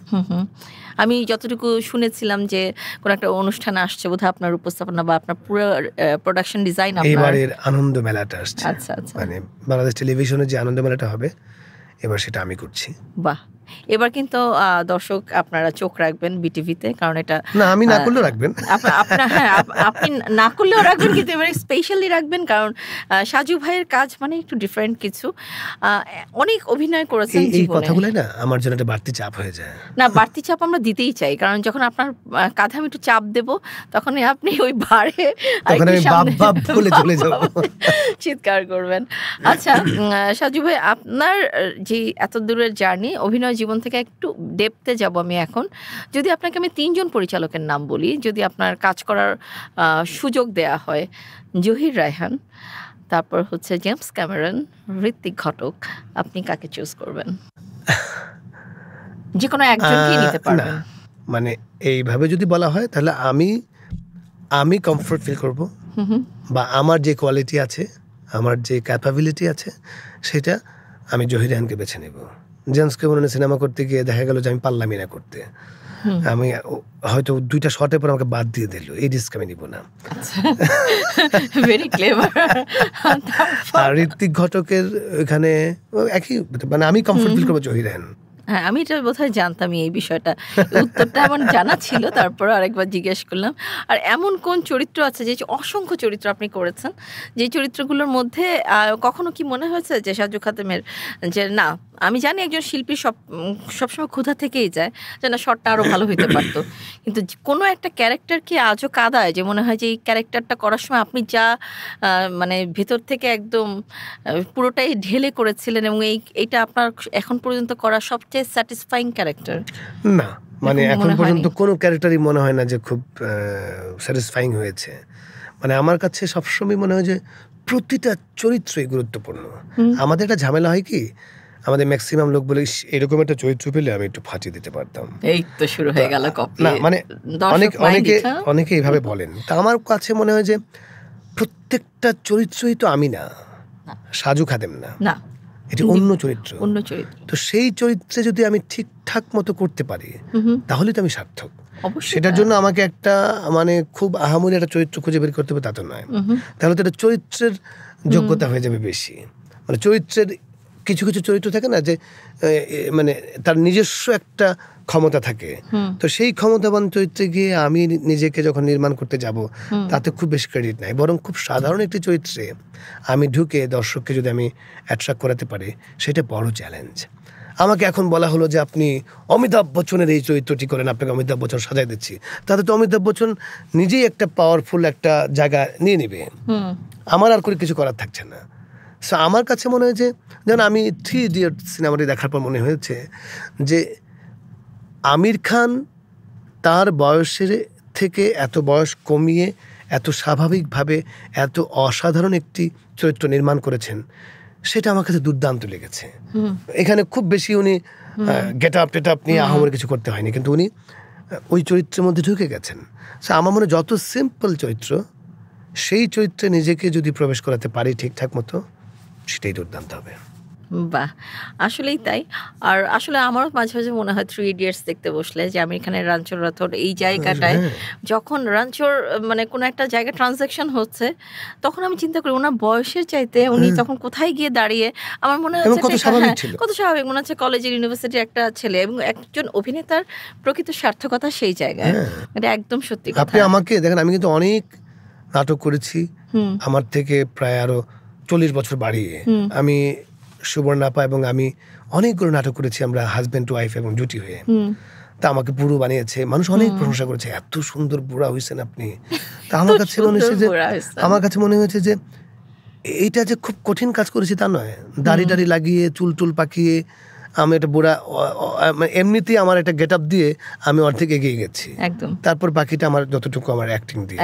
Speaker 2: আমি যতটুকু শুনেছিলাম যে কোন একটা অনুষ্ঠান আসছে বোধহয়, আপনার উপস্থাপনা বা আপনার পুরো প্রোডাকশন ডিজাইন
Speaker 1: এবারের আনন্দ মেলাটা আসছে।
Speaker 2: আচ্ছা আচ্ছা,
Speaker 1: মানে বাংলাদেশ টেলিভিশনে যে আনন্দ মেলাটা হবে এবার সেটা আমি করছি।
Speaker 2: বাহ, এবার কিন্তু দর্শক আপনারা চোখ রাখবেন বিটিভিতে, কারণ এটা
Speaker 1: না, আমি না করলেও রাখবেন,
Speaker 2: আপনি না করলেও রাখবেন, কিন্তু এবারে স্পেশালি রাখবেন, কারণ সাজু ভাইয়ের কাজ মানে একটু ডিফারেন্ট কিছু। অনেক অভিনয় করেছেন
Speaker 1: এই কথাগুলো না আমার জন্য একটা বাড়তি চাপ হয়ে যায়।
Speaker 2: না, বাড়তি চাপ আমরা দিতেই চাই, কারণ যখন আপনার কাঁধে আমি একটু চাপ দেব, তখনই আপনি ওই ভারে
Speaker 1: বলে চলে যাব,
Speaker 2: চিৎকার করবেন। আচ্ছা সাজু ভাই, আপনার যে এত দূরের জার্নি, অভিনয় জীবন থেকে একটু ডেপথে যাব আমি এখন। যদি আপনাকে আমি 3 জন পরিচালকের নাম বলি, যদি আপনার কাজ করার সুযোগ দেয়া হয়, জহির রায়হান, তারপর হচ্ছে জেমস ক্যামেরন, ঋত্বিক ঘটক, আপনি কাকে চুজ করবেন? যে কোনো একজনকেই নিতে পারবেন।
Speaker 1: মানে এইভাবে যদি বলা হয় তাহলে আমি কমফোর্ট ফিল করব, বা আমার যে কোয়ালিটি আছে, আমার যে ক্যাপাবিলিটি আছে, সেটা আমি জহির রায়হানকে বেছে নেব। জেমস ক্যামেরনের সিনেমা করতে গিয়ে দেখা গেল যে আমি পারলামই না করতে, আমি হয়তো 2টা শটের পর আমাকে বাদ দিয়ে দিল, এই রিস্ক আমি নিব না।
Speaker 2: Very clever.
Speaker 1: আর ঋত্বিক ঘটকের ওইখানে একই, মানে আমি কমফোর্ট ফিল করবো জহির রায়হান।
Speaker 2: হ্যাঁ, আমি এটা বোধহয় জানতামই এই বিষয়টা, উত্তরটা আমার জানা ছিল, তারপর আরেকবার জিজ্ঞেস করলাম। আর এমন কোন চরিত্র আছে, যে অসংখ্য চরিত্র আপনি করেছেন, যে চরিত্রগুলোর মধ্যে কখনো কি মনে হয়েছে যে সাজু খাদেমের যে না, আমি জানি একজন শিল্পী সবসময় ক্ষুধা থেকেই যায় যে না শটটা আরও ভালো হইতে পারতো, কিন্তু কোনো একটা ক্যারেক্টার কি আজও কাঁদায় যে মনে হয় যে এই ক্যারেক্টারটা করার সময় আপনি যা মানে ভেতর থেকে একদম পুরোটাই ঢেলে করেছিলেন, এবং এইটা আপনার এখন পর্যন্ত করা সবচেয়ে স্যাটিসফাইং ক্যারেক্টার?
Speaker 1: না, মানে এখন পর্যন্ত কোনো ক্যারেক্টারই মনে হয় না যে খুব স্যাটিসফাইং হয়েছে। মানে আমার কাছে সবসময় মনে হয় যে প্রতিটা চরিত্রই গুরুত্বপূর্ণ। আমাদের একটা ঝামেলা হয় কি, আমাদের ম্যাক্সিমাম লোক বলে এরকম একটা চরিত্র পেলে আমি একটু ফাটিয়ে দিতে পারতাম।
Speaker 2: এই তো শুরু হয়ে গেল কপি।
Speaker 1: না, মানে অনেকে এইভাবে বলেন। তা আমার কাছে মনে হয় যে প্রত্যেকটা চরিত্রই তো আমি না, সাজু খাদেম না, এটি অন্য চরিত্র। তো সেই চরিত্রে যদি আমি ঠিকঠাক মতো করতে পারি তাহলে তো আমি সার্থক। সেটার জন্য আমাকে একটা মানে খুব আহামরি একটা চরিত্র খুঁজে বের করতে হবে তা তো নয়। তাহলে তো এটা চরিত্রের যোগ্যতা হয়ে যাবে বেশি। মানে চরিত্রের কিছু কিছু চরিত্র থাকে না যে মানে তার নিজস্ব একটা ক্ষমতা থাকে, তো সেই ক্ষমতাবান চরিত্রে গিয়ে আমি নিজেকে যখন নির্মাণ করতে যাব তাতে খুব বেশি ক্রেডিট নাই, বরং খুব সাধারণ একটি চরিত্রে আমি ঢুকে দর্শককে যদি আমি অ্যাট্রাক্ট করাতে পারি সেটা বড় চ্যালেঞ্জ। আমাকে এখন বলা হলো যে আপনি অমিতাভ বচ্চনের এই চরিত্রটি করেন, আপনাকে অমিতাভ বচ্চন সাজাই দিচ্ছি, তাতে তো অমিতাভ বচ্চন নিজেই একটা পাওয়ারফুল একটা জায়গা নিয়ে নেবে, আমার আর করে কিছু করার থাকছে না। সো আমার কাছে মনে হয় যে যেন আমি 3 ইডিয়ট সিনেমাটি দেখার পর মনে হয়েছে যে আমির খান তার বয়সের থেকে এত বয়স কমিয়ে এত স্বাভাবিকভাবে এত অসাধারণ একটি চরিত্র নির্মাণ করেছেন, সেটা আমার কাছে দুর্দান্ত লেগেছে। এখানে খুব বেশি উনি গেট আপ টেট আপ নিয়ে আহামরি কিছু করতে হয়নি, কিন্তু উনি ওই চরিত্রের মধ্যে ঢুকে গেছেন। সো আমার মনে যত সিম্পল চরিত্র, সেই চরিত্রে নিজেকে যদি প্রবেশ করাতে পারি ঠিকঠাক মতো, সেটাই দুর্দান্ত হবে।
Speaker 2: বাহ, আসলেই তাই। আর আসলে আমারও মাঝে মাঝে মনে হয় 3 ইডিয়টস দেখতে বসলে যে আমির খানের রানচোর রাথোর এই জায়গাটায় যখন রানচোর মানে কোনো একটা জায়গায় ট্রানজ্যাকশন হচ্ছে, তখন আমি চিন্তা করি ওনার বয়সের চাইতে উনি তখন কোথায় গিয়ে দাঁড়িয়ে, আমার মনে হচ্ছে কত স্বাভাবিক মনে হচ্ছে কলেজের ইউনিভার্সিটির একটা ছেলে, এবং একজন অভিনেতার প্রকৃত সার্থকতা সেই জায়গায়। এটা একদম সত্যি কথা।
Speaker 1: আপনি আমাকে দেখেন, আমি কিন্তু অনেক নাটক করেছি, আমার থেকে প্রায় আরো 40 বছর বাড়িয়ে। আমি সুবর্ণাপা এবং আমি অনেকগুলো নাটক করেছি, আমরা হাজব্যান্ড টু ওয়াইফ এবং জুটি হয়ে। তা আমাকে বুড়ো বানিয়েছে, মানুষ অনেক প্রশংসা করেছে, এত সুন্দর বুড়া হয়েছেন আপনি। তা আমার কাছে মনে হয়েছে যে এইটা যে খুব কঠিন কাজ করেছি তা নয়। দাড়ি লাগিয়ে চুল টুল পাকিয়ে আমি একটা বুড়া, এমনিতেই আমার একটা গেট আপ দিয়ে আমি অর্ধেক এগিয়ে গেছি, তারপর বাকিটা আমার যতটুকু আমার অ্যাক্টিং দিয়ে।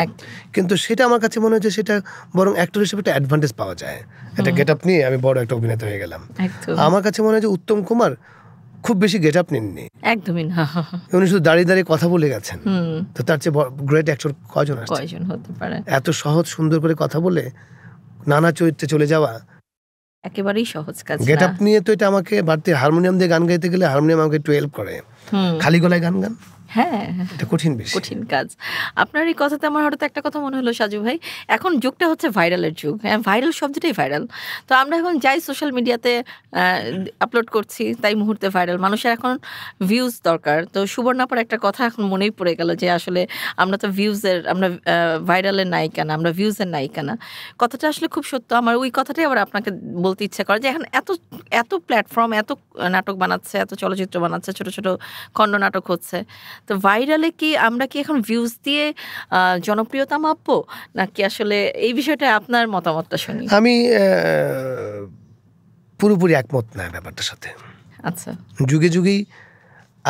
Speaker 1: কিন্তু সেটা আমার কাছে মনে হচ্ছে সেটা বরং অ্যাক্টর হিসেবে একটা অ্যাডভান্টেজ পাওয়া যায়। একটা গেট আপ নিয়ে আমি বড় একটা অভিনেতা হয়ে গেলাম। আমার কাছে মনে হয় যে উত্তম কুমার খুব বেশি গেট আপ নেননি, একদমই না, উনি শুধু দাঁড়িয়ে কথা বলে গেছেন। তো তার চেয়ে গ্রেট অ্যাক্টর কয়জন হতে পারে? এত সহজ সুন্দর করে কথা বলে নানা চরিত্রে চলে যাওয়া
Speaker 2: একেবারেই সহজ কাজ না।
Speaker 1: গেট আপ নিয়ে তো এটা আমাকে বাড়তি হারমোনিয়াম দিয়ে গান গাইতে গেলে হারমোনিয়াম আমাকে একটু হেল্প করে, খালি গলায় গান
Speaker 2: হ্যাঁ,
Speaker 1: এটা কঠিন
Speaker 2: কাজ। আপনার এই কথাতে আমার হঠাৎ একটা কথা মনে হলো সাজু ভাই, এখন যুগটা হচ্ছে ভাইরালের যুগ। হ্যাঁ, ভাইরাল শব্দটাই ভাইরাল। তো আমরা এখন যাই সোশ্যাল মিডিয়াতে আপলোড করছি তাই মুহূর্তে ভাইরাল। মানুষের এখন ভিউজ দরকার। তো সুবর্ণাপার একটা কথা এখন মনেই পড়ে গেল যে আসলে আমরা তো আমরা ভাইরালের নায়িকা না, আমরা ভিউজের নায়িকা না। কথাটা আসলে খুব সত্য। আমার ওই কথাটাই আবার আপনাকে বলতে ইচ্ছা করে যে এখন এত প্ল্যাটফর্ম, এত নাটক বানাচ্ছে, এত চলচ্চিত্র বানাচ্ছে, ছোট ছোট খণ্ড নাটক হচ্ছে। তো ভাইরালে কি আমরা কি এখন ভিউজ দিয়ে জনপ্রিয়তা মাপবো, নাকি আসলে এই বিষয়টা আপনার মতামতটা শুনি?
Speaker 1: আমি পুরোপুরি একমত না ব্যাপারটার সাথে।
Speaker 2: আচ্ছা,
Speaker 1: যুগে যুগেই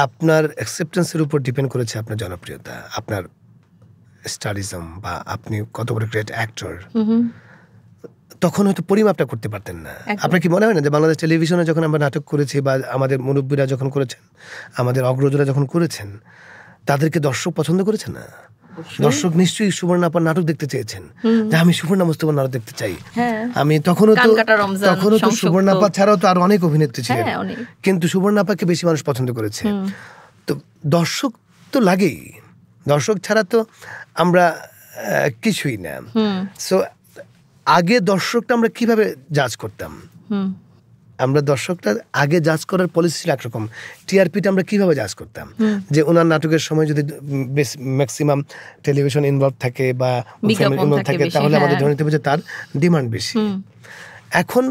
Speaker 1: আপনার অ্যাকসেপ্টেন্সের উপর ডিপেন্ড করেছে আপনার জনপ্রিয়তা, আপনার স্টারিজম, বা আপনি কত বড় গ্রেট অ্যাক্টর। তখন হয়তো পরিমাপটা করতে পারতেন না। আপনার কি মনে হয় না যে বাংলাদেশ টেলিভিশনে যখন আমরা নাটক করেছি, বা আমাদের মুরব্বীরা যখন করেছেন, আমাদের অগ্রজরা যখন করেছেন, তাদেরকে দর্শক পছন্দ করেছে না? দর্শক নিশ্চয়ই সুবর্ণা আপার নাটক দেখতে চেয়েছেন, যে আমি সুবর্ণা মুস্তফার নাটক দেখতে চাই। আমি তখনও তো সুবর্ণা আপা ছাড়াও তো আরো অনেক অভিনেত্রী ছিলেন, কিন্তু সুবর্ণা আপাকে বেশি মানুষ পছন্দ করেছে। তো দর্শক তো লাগেই, দর্শক ছাড়া তো আমরা কিছুই না। সো আগে দর্শকটা আমরা কিভাবে জাজ করতাম? আমরা দর্শকটা আগে জাজ করার পলিসি ছিল একরকম। টিআরপিটা আমরা কিভাবে জাজ করতাম? যে ওনার নাটকের সময় যদি ম্যাক্সিমাম টেলিভিশন ইনভলভ থাকে বা ইনভলভ থাকে, তাহলে আমাদের ধরে নিতে হবে যে তার ডিমান্ড বেশি। এখন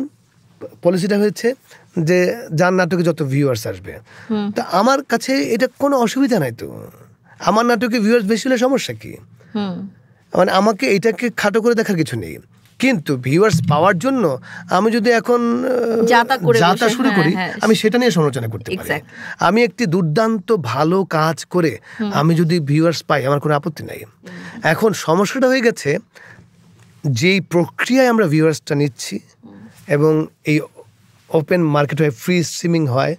Speaker 1: পলিসিটা হয়েছে যে যার নাটকে যত ভিউয়ার্স আসবে। তো আমার কাছে এটা কোনো অসুবিধা নাই। তো আমার নাটকে ভিউয়ার্স বেশি হলে সমস্যা কি? মানে আমাকে এটাকে খাটো করে দেখার কিছু নেই, কিন্তু ভিউয়ার্স পাওয়ার জন্য আমি যদি এখন যাতা শুরু করি, আমি সেটা নিয়ে সমালোচনা করতে পারি। আমি একটি দুর্দান্ত ভালো কাজ করে আমি যদি ভিউয়ার্স পাই, আমার কোনো আপত্তি নাই। এখন সমস্যাটা হয়ে গেছে, যেই প্রক্রিয়ায় আমরা ভিউয়ার্সটা নিচ্ছি এবং এই ওপেন মার্কেট হয়, ফ্রি স্ট্রিমিং হয়,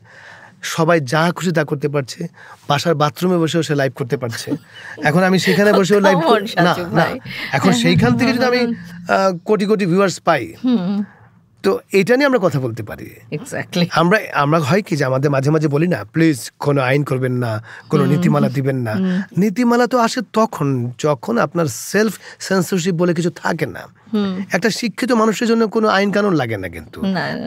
Speaker 1: সবাই যা খুশি তা করতে পারছে, বাসার বাথরুমে বসেও সে লাইভ করতে পারছে। এখন আমি সেখানে বসেও লাইভ না, এখন সেইখান থেকে যদি আমি কোটি কোটি ভিউয়ার্স পাই, তো এটা নিয়ে আমরা কথা বলতে পারি। আমরা হয় কি যে আমাদের মাঝে মাঝে বলি না, প্লিজ কোনো আইন করবেন না, কোনো নীতিমালা দিবেন না। নীতিমালা তো আসে তখন যখন আপনার সেলফ সেন্সরশিপ বলে কিছু থাকে না। একটা শিক্ষিত মানুষের জন্য কোনো আইন কানুন লাগে না, কিন্তু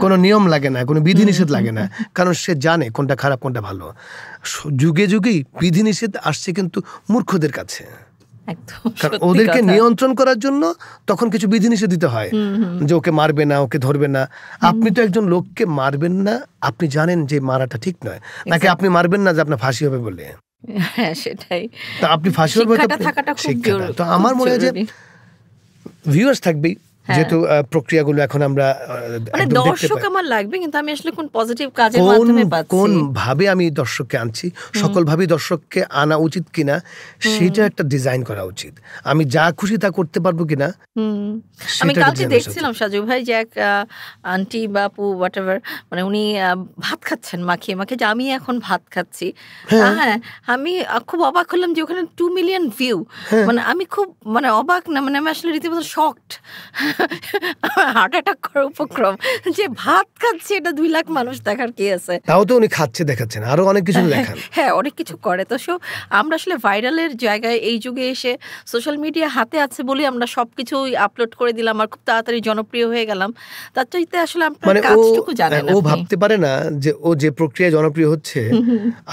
Speaker 1: কোনো নিয়ম লাগে না, কোনো বিধিনিষেধ লাগে না, কারণ সে জানে কোনটা খারাপ কোনটা ভালো। যুগে যুগেই বিধিনিষেধ আসছে কিন্তু মূর্খদের কাছে, কারণ ওদেরকে নিয়ন্ত্রণ করার জন্য তখন কিছু বিধিনিষেধ দিতে হয়, যে ওকে মারবে না, ওকে ধরবে না। আপনি তো একজন লোককে মারবেন না, আপনি জানেন যে মারাটা ঠিক নয়, নাকি আপনি মারবেন না যে আপনার ফাঁসি হবে বলে।
Speaker 2: সেটাই,
Speaker 1: তা আপনি ফাঁসি হবে, তো আমার মনে হয় যে ভিউয়ার্স থাকবেই, যেহেতু প্রক্রিয়াগুলো এখন আমরা
Speaker 2: দর্শক আমার লাগবে, কিন্তু আমি আসলে কোন পজিটিভ কাজের মাধ্যমে পাচ্ছি,
Speaker 1: কোন ভাবে আমি দর্শককে আনছি, সকল ভাবে দর্শককে আনা উচিত কিনা সেটা একটা ডিজাইন করা উচিত। আমি যা খুশি তা করতে পারবো কিনা।
Speaker 2: আমি কালকে দেখছিলাম সাজু ভাই, যে এক আন্টি বাপু হোয়াটএভার, মানে উনি ভাত খাচ্ছেন মাখিয়ে মাখিয়ে, যে আমি এখন ভাত খাচ্ছি। হ্যাঁ, আমি খুব অবাক হলাম যে ওখানে 2 মিলিয়ন ভিউ। মানে আমি খুব অবাক না, মানে আমি আসলে রীতিমতো শকড, হার্ট অ্যাটাক করার উপক্রম, যে ভাত খাচ্ছে, এটা 2 লাখ মানুষ দেখার কি আছে?
Speaker 1: তাও তো উনি খাচ্ছে দেখাচ্ছেন, আরো অনেক কিছু দেখান।
Speaker 2: হ্যাঁ, অনেক কিছু করে। তো আমরা আসলে ভাইরালের জায়গায় এই যুগে এসে সোশ্যাল মিডিয়া হাতে আছে বলে আমরা সবকিছু আপলোড করে দিলাম আর খুব তাড়াতাড়ি জনপ্রিয় হয়ে গেলাম। তার চাইতে আসলে আপনার কাজটুকু জানেন না।
Speaker 1: ও ভাবতে পারে না যে ও যে প্রক্রিয়া জনপ্রিয় হচ্ছে,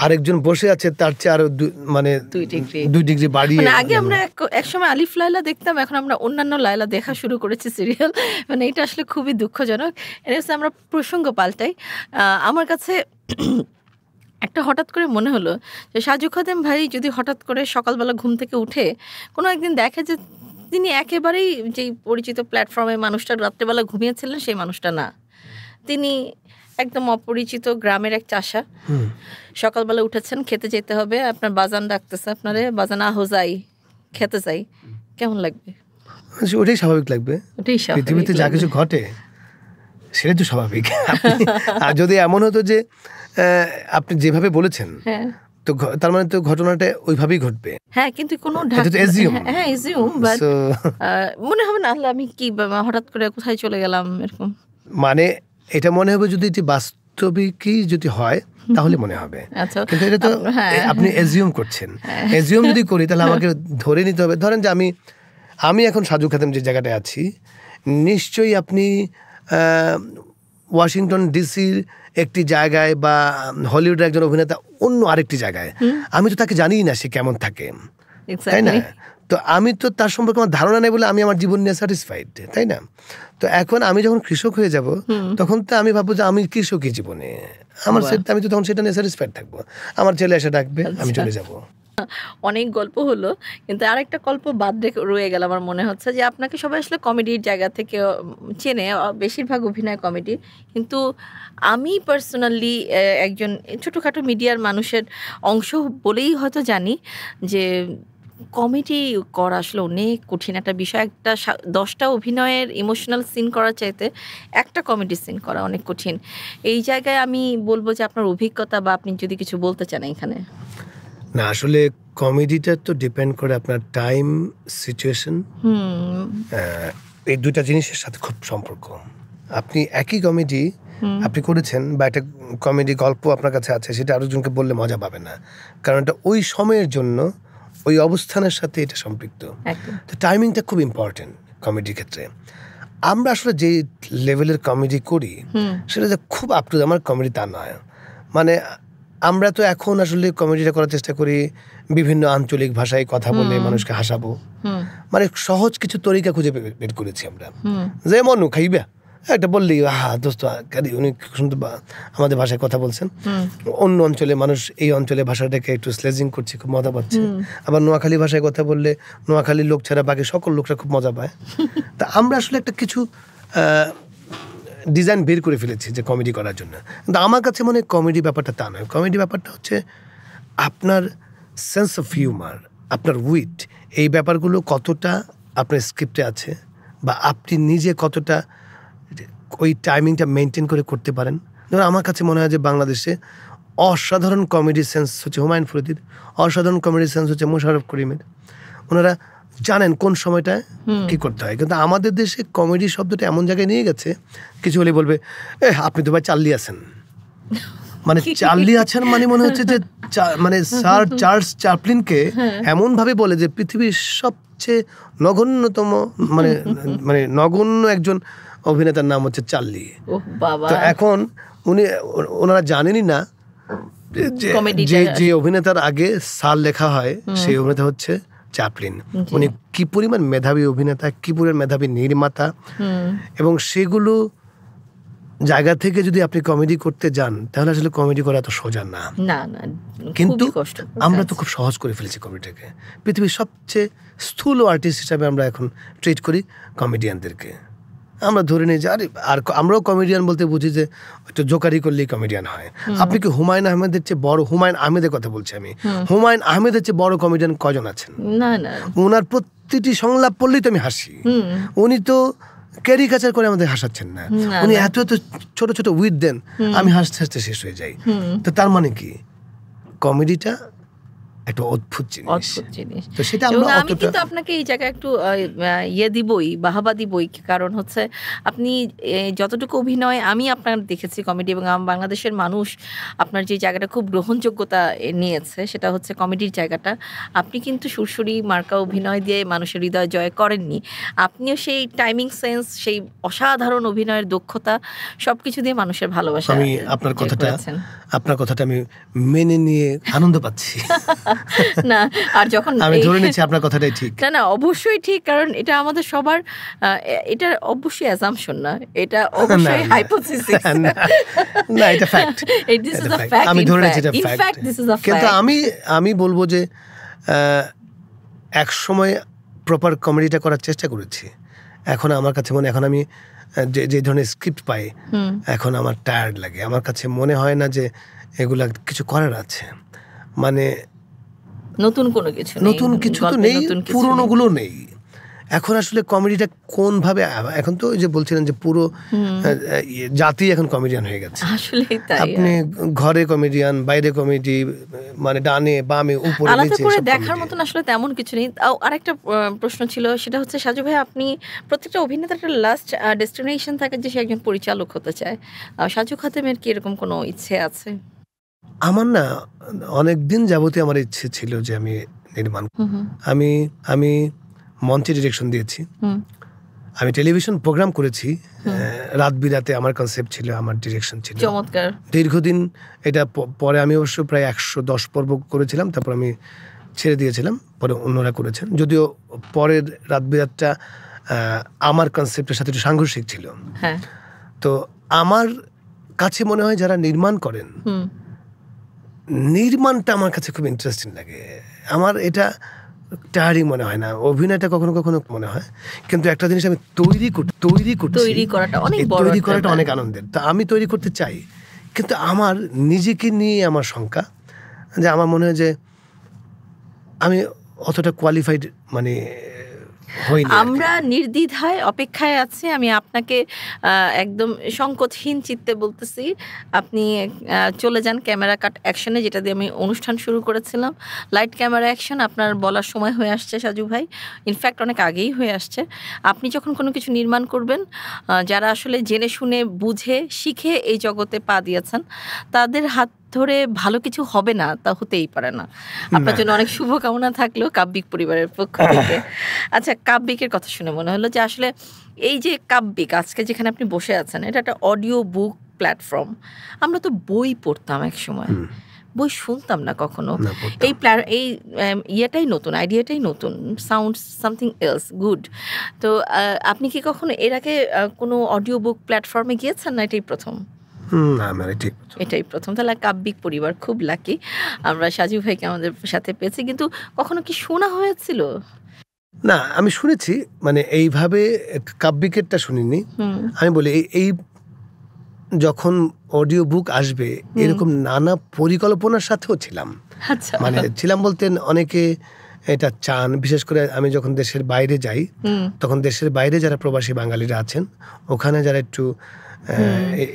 Speaker 1: আরেকজন বসে আছে তার চেয়ে আরো 2 ডিগ্রি বাড়িয়ে।
Speaker 2: আগে আমরা এক সময় আলিফ লায়লা দেখতাম, এখন আমরা অন্যান্য লায়লা দেখা শুরু করেছি সিরিয়াল। এটা আসলে খুবই দুঃখজনক। আমরা প্রসঙ্গ পাল্টাই। আমার কাছে একটা হঠাৎ করে মনে হলো যে সাজু খাদেম ভাই যদি হঠাৎ করে সকালবেলা ঘুম থেকে উঠে কোনো একদিন দেখে যে তিনি একেবারেই যেই পরিচিত প্ল্যাটফর্মে মানুষটা রাত্রেবেলা ঘুমিয়েছিলেন সেই মানুষটা না, তিনি একদম অপরিচিত গ্রামের এক চাষা, সকালবেলা উঠেছেন, খেতে যেতে হবে, আপনার বাজান ডাকতেছে, আপনারে বাজানা হোজাই খেতে যাই, কেমন লাগবে?
Speaker 1: ওটাই স্বাভাবিক লাগবে। পৃথিবীতে যা কিছু ঘটে সেটাই তো স্বাভাবিক। আর যদি এমন হতো যে আপনি যেভাবে বলেছেন, তো তার মানে তো ঘটনাটা ওইভাবেই ঘটবে।
Speaker 2: হ্যাঁ, কিন্তু কোনো মনে হবে না আমি কি হঠাৎ করে কোথায় চলে গেলাম এরকম,
Speaker 1: মানে এটা মনে হবে যদি বাস্তবিকই যদি হয় তাহলে মনে হবে। কিন্তু এটা তো আপনি এজিউম করছেন। এজিউম যদি করি তাহলে আমাকে ধরে নিতে হবে, ধরেন যে আমি এখন সাজু খাদেম যে জায়গাটায় আছি, নিশ্চয়ই আপনি ওয়াশিংটন ডিসির একটি জায়গায় বা হলিউডের একজন অভিনেতা অন্য আরেকটি জায়গায়, আমি তো তাকে জানিই না সে কেমন থাকে, তাই না? তো আমি তো তার সম্পর্কে আমার ধারণা নেই বলে আমি আমার জীবন নিয়ে স্যাটিসফাইড, তাই না? তো এখন আমি যখন কৃষক হয়ে যাব তখন তো আমি ভাববো যে আমি কৃষকই জীবনে, আমি তো তখন সেটা নিয়ে স্যাটিসফাইড থাকবো। আমার ছেলে এসে ডাকবে, আমি চলে যাব।
Speaker 2: অনেক গল্প হলো, কিন্তু আরেকটা গল্প বাদ রয়ে গেল। আমার মনে হচ্ছে যে আপনাকে সবাই আসলে কমেডির জায়গা থেকে চেনে, বেশিরভাগ অভিনয় কমেডি, কিন্তু আমি পার্সোনালি একজন ছোটোখাটো মিডিয়ার মানুষের অংশ বলেই হয়তো জানি যে কমেডি করা আসলে অনেক কঠিন একটা বিষয়। একটা 10টা অভিনয়ের ইমোশনাল সিন করার চাইতে একটা কমেডি সিন করা অনেক কঠিন। এই জায়গায় আমি বলবো যে আপনার অভিজ্ঞতা বা আপনি যদি কিছু বলতে চান এখানে।
Speaker 1: না, আসলে কমেডিটা তো ডিপেন্ড করে আপনার টাইম, সিচুয়েশন, এই দুইটা জিনিসের সাথে খুব সম্পর্ক। আপনি একই কমেডি আপনি করেছেন বা একটা কমেডি গল্প আপনার কাছে আছে, সেটা আরেকজনকে বললে মজা পাবে না, কারণ এটা ওই সময়ের জন্য ওই অবস্থানের সাথে এটা সম্পৃক্ত। তো টাইমিংটা খুব ইম্পর্টেন্ট কমেডির ক্ষেত্রে। আমরা আসলে যে লেভেলের কমেডি করি সেটা যে খুব আপ টু আমার কমেডি তা নয়। মানে আমরা তো এখন আসলে কমেডিটা করার চেষ্টা করি বিভিন্ন আঞ্চলিক ভাষায় কথা বলে মানুষকে হাসাবো, মানে সহজ কিছু তরিকা খুঁজে বের করেছি আমরা। যেমন খাইবা একটা বললেই দোস্ত উনি শুনতে আমাদের ভাষায় কথা বলছেন, অন্য অঞ্চলে মানুষ এই অঞ্চলের ভাষাটাকে একটু স্লেজিং করছে, খুব মজা পাচ্ছে। আবার নোয়াখালী ভাষায় কথা বললে নোয়াখালীর লোক ছাড়া বাকি সকল লোকরা খুব মজা পায়। তা আমরা আসলে একটা কিছু ডিজাইন বের করে ফেলেছি যে কমেডি করার জন্য। কিন্তু আমার কাছে মনে হয় কমেডি ব্যাপারটা তা নয়। কমেডি ব্যাপারটা হচ্ছে আপনার সেন্স অফ হিউমার, আপনার উইট, এই ব্যাপারগুলো কতটা আপনার স্ক্রিপ্টে আছে বা আপনি নিজে কতটা ওই টাইমিংটা মেনটেন করে করতে পারেন। ধরুন আমার কাছে মনে হয় যে বাংলাদেশে অসাধারণ কমেডি সেন্স হচ্ছে হুমায়ুন ফরিদির, অসাধারণ কমেডি সেন্স হচ্ছে মোশাররফ করিমের। ওনারা জানেন কোন সময়টায় কি করতে হয়। কিন্তু আমাদের দেশে কমেডি শব্দটা এমন জায়গায় নিয়ে গেছে, কিছু হলে বলবে আপনি তো ভাই চার্লি আছেন। মানে চার্লি আছেন মানে মনে হচ্ছে যে মানে স্যার চার্লস চ্যাপলিনকে এমন ভাবে বলে যে পৃথিবীর সবচেয়ে নগণ্যতম মানে মানে নগণ্য একজন অভিনেতার নাম হচ্ছে চার্লি। তো এখন ওনারা জানেনই না যে অভিনেতার আগে স্যার লেখা হয় সেই অভিনেতা হচ্ছে চ্যাপলিন। উনি কি পরিমাণ মেধাবী অভিনেতা, কি পরিমাণ মেধাবী নির্মাতা, এবং সেগুলো জায়গা থেকে যদি আপনি কমেডি করতে যান তাহলে আসলে কমেডি করা এত সোজা না। কিন্তু আমরা তো খুব সহজ করে ফেলেছি কমেডিটাকে। পৃথিবীর সবচেয়ে স্থূল আর্টিস্ট হিসাবে আমরা এখন ট্রিট করি কমেডিয়ানদেরকে। আমরা ধরে নিই যে আরে, আর আমরাও কমেডিয়ান বলতে বুঝি যে একটু জোকারি করলেই কমেডিয়ান হয়। আপনি কি হুমায়ুন আহমেদের চেয়ে বড়, হুমায়ুন আহমেদের কথা বলছি আমি, হুমায়ুন আহমেদের চেয়ে বড় কমেডিয়ান কজন আছেন? ওনার প্রতিটি সংলাপ পড়লেই তো আমি হাসি। উনি তো ক্যারিকাচার করে আমাদের হাসাচ্ছেন না, উনি এত এত ছোট ছোট উইথ দেন, আমি হাসতে হাসতে শেষ হয়ে যাই। তো তার মানে কি কমেডিটা একটা অদ্ভুত জিনিস। তো সেটা
Speaker 2: আমি কিন্তু আপনাকে এই জায়গায় একটু দিবই, বাহাবা দিবই, কারণ হচ্ছে আপনি যতটুকু অভিনয় আমি আপনার দেখেছি কমেডি, এবং বাংলাদেশের মানুষ আপনার যে জায়গাটা খুব গ্রহণযোগ্যতা নিয়েছে সেটা হচ্ছে কমেডির জায়গাটা। আপনি কিন্তু সুরসুরি মার্কা অভিনয় দিয়ে মানুষের হৃদয় জয় করেননি। আপনিও সেই টাইমিং সেন্স, সেই অসাধারণ অভিনয়ের দক্ষতা সবকিছু দিয়ে মানুষের ভালোবাসা।
Speaker 1: আমি আপনার কথাটা আমি মেনে নিয়ে আনন্দ পাচ্ছি।
Speaker 2: না, আর যখন
Speaker 1: আমি ধরে নিচ্ছি আপনার কথাটাই ঠিক।
Speaker 2: না, অবশ্যই ঠিক, কারণ এটা আমাদের সবার, এটা অবশ্যই অ্যাজাম্পশন না, এটা অবশ্যই হাইপোথিসিস।
Speaker 1: না, এটা ফ্যাক্ট। আমি ধরে নিচ্ছি এটা ফ্যাক্ট। কিন্তু আমি বলবো যে এক সময় প্রপার কমেডিটা করার চেষ্টা করেছি। এখন আমার কাছে এখন আমি যে ধরনের স্ক্রিপ্ট পাই, এখন আমার টায়ার্ড লাগে। আমার কাছে মনে হয় না যে এগুলা কিছু করার আছে। মানে নতুন কিছু তো নেই, পুরনো গুলো নেই। এখন আসলে কমেডিটা কোন ভাবে, এখন তো যে বলছিলেন যে পুরো জাতি এখন কমেডিয়ান হয়ে গেছে। আপনি ঘরে কমেডিয়ান, বাইরে কমেডি, মানে ডানে বামে উপরে নিচে
Speaker 2: করে দেখার মতন আসলে তেমন কিছু নেই। আরেকটা প্রশ্ন ছিল, সেটা হচ্ছে সাজু ভাই, আপনি প্রত্যেকটা অভিনেতার একটা লাস্ট ডেস্টিনেশন থাকে যে সে একজন পরিচালক হতে চায়। সাজু খাদেমের কি এরকম কোনো ইচ্ছে আছে?
Speaker 1: আমার না, অনেকদিন যাবতীয় আমার ইচ্ছে ছিল যে আমি নির্মাণ, আমি মঞ্চে ডিরেকশন দিয়েছি, আমি টেলিভিশন প্রোগ্রাম করেছি, রাত বিরাতে আমার কনসেপ্ট ছিল, আমার ডিরেকশন ছিল
Speaker 2: চমৎকার
Speaker 1: দীর্ঘদিন। এটা পরে আমি অবশ্য প্রায় 110 পর্ব করেছিলাম, তারপর আমি ছেড়ে দিয়েছিলাম, পরে অন্যরা করেছেন। যদিও পরের রাত বিরাতটা আমার কনসেপ্টের সাথে একটু সাংঘর্ষিক ছিল। তো আমার কাছে মনে হয় যারা নির্মাণ করেন, নির্মাণটা আমার কাছে খুব ইন্টারেস্টিং লাগে। আমার এটা টায়ারিং মনে হয় না, অভিনয়টা কখনো কখনো মনে হয়, কিন্তু একটা জিনিস আমি তৈরি করছি,
Speaker 2: তৈরি করাটা
Speaker 1: অনেক আনন্দের। তা আমি তৈরি করতে চাই, কিন্তু আমার নিজেকে নিয়ে আমার শঙ্কা, যে আমার মনে হয় যে আমি অতটা কোয়ালিফাইড মানে হইনি।
Speaker 2: আমরা নির্দ্বিধায় অপেক্ষায় আছি। আমি আপনাকে একদম সংকোচহীন চিত্তে বলতেছি, আপনি চলে যান ক্যামেরা কাট অ্যাকশনে, যেটা দিয়ে আমি অনুষ্ঠান শুরু করেছিলাম। লাইট ক্যামেরা অ্যাকশন, আপনার বলার সময় হয়ে আসছে সাজু ভাই, ইনফ্যাক্ট অনেক আগেই হয়ে আসছে। আপনি যখন কোনো কিছু নির্মাণ করবেন, যারা আসলে জেনে শুনে বুঝে শিখে এই জগতে পা দিয়েছেন, তাদের হাত ধরে ভালো কিছু হবে না তা হতেই পারে না। আপনার জন্য অনেক শুভকামনা থাকলো কাব্যিক পরিবারের পক্ষ থেকে। আচ্ছা, কাব্যিকের কথা শুনে মনে হলো যে আসলে এই যে কাব্যিক আজকে যেখানে আপনি বসে আছেন, এটা একটা অডিও বুক প্ল্যাটফর্ম। আমরা তো বই পড়তাম এক সময়, বই শুনতাম না কখনো। এই ইয়েটাই নতুন, আইডিয়াটাই নতুন, সাউন্ড সামথিং এলস গুড। তো আপনি কি কখনো এর আগে কোনো অডিও বুক প্ল্যাটফর্মে গিয়েছেন, না এটাই প্রথম? এটাই প্রথম। তাহলে কাব্যিক পরিবার খুব লাকি, আমরা সাজু ভাইকে আমাদের সাথে পেয়েছি। কিন্তু কখনো কি শোনা হয়েছিল?
Speaker 1: না, আমি শুনেছি, মানে এইভাবে কাব্যিকেরটা শুনিনি। আমি বলি এই যখন অডিও বুক আসবে এরকম নানা পরিকল্পনার সাথেও ছিলাম। মানে ছিলাম বলতে অনেকে এটা চান, বিশেষ করে আমি যখন দেশের বাইরে যাই, তখন দেশের বাইরে যারা প্রবাসী বাঙালিরা আছেন, ওখানে যারা একটু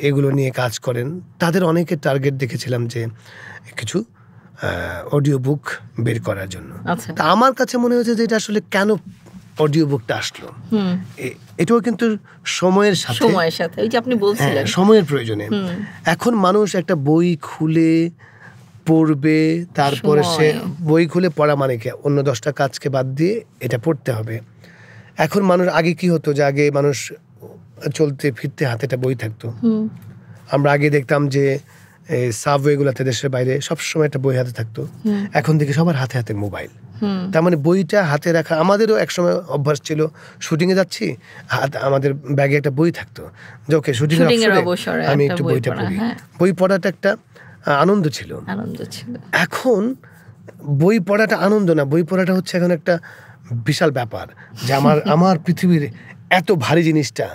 Speaker 1: এগুলো নিয়ে কাজ করেন, তাদের অনেকে টার্গেট দেখেছিলাম যে কিছু অডিও বুক বের করার জন্য। তা আমার কাছে মনে হয়েছে যে এটা আসলে কেন অডিও বুকটা আসলো, এটাও কিন্তু সময়ের সাথে
Speaker 2: ওই যে আপনি বলছিলেন
Speaker 1: সময়ের প্রয়োজনে। এখন মানুষ একটা বই খুলে পড়বে, তারপরে সে বই খুলে পড়া মানে কি অন্য 10টা কাজকে বাদ দিয়ে এটা পড়তে হবে। এখন মানুষ, আগে কি হতো যে আগে মানুষ চলতে ফিরতে হাতে একটা বই থাকতো। আমরা আগে দেখতাম যে সাবওয়েগুলোতে দেশের বাইরে সবসময় একটা বই হাতে থাকতো। এখন দেখি সবার হাতে হাতে মোবাইল। তার মানে বইটা হাতে রাখা, আমাদেরও একসময় অভ্যাস ছিল, শুটিংয়ে যাচ্ছি, আমাদের ব্যাগে একটা বই থাকতো, যে ওকে শুটিং আমি একটু বইটা পড়ি। বই পড়াটা একটা আনন্দ ছিল। এখন বই পড়াটা আনন্দ না, বই পড়াটা হচ্ছে এখন একটা বিশাল ব্যাপার, যে আমার পৃথিবীর এত ভারী জিনিসটা,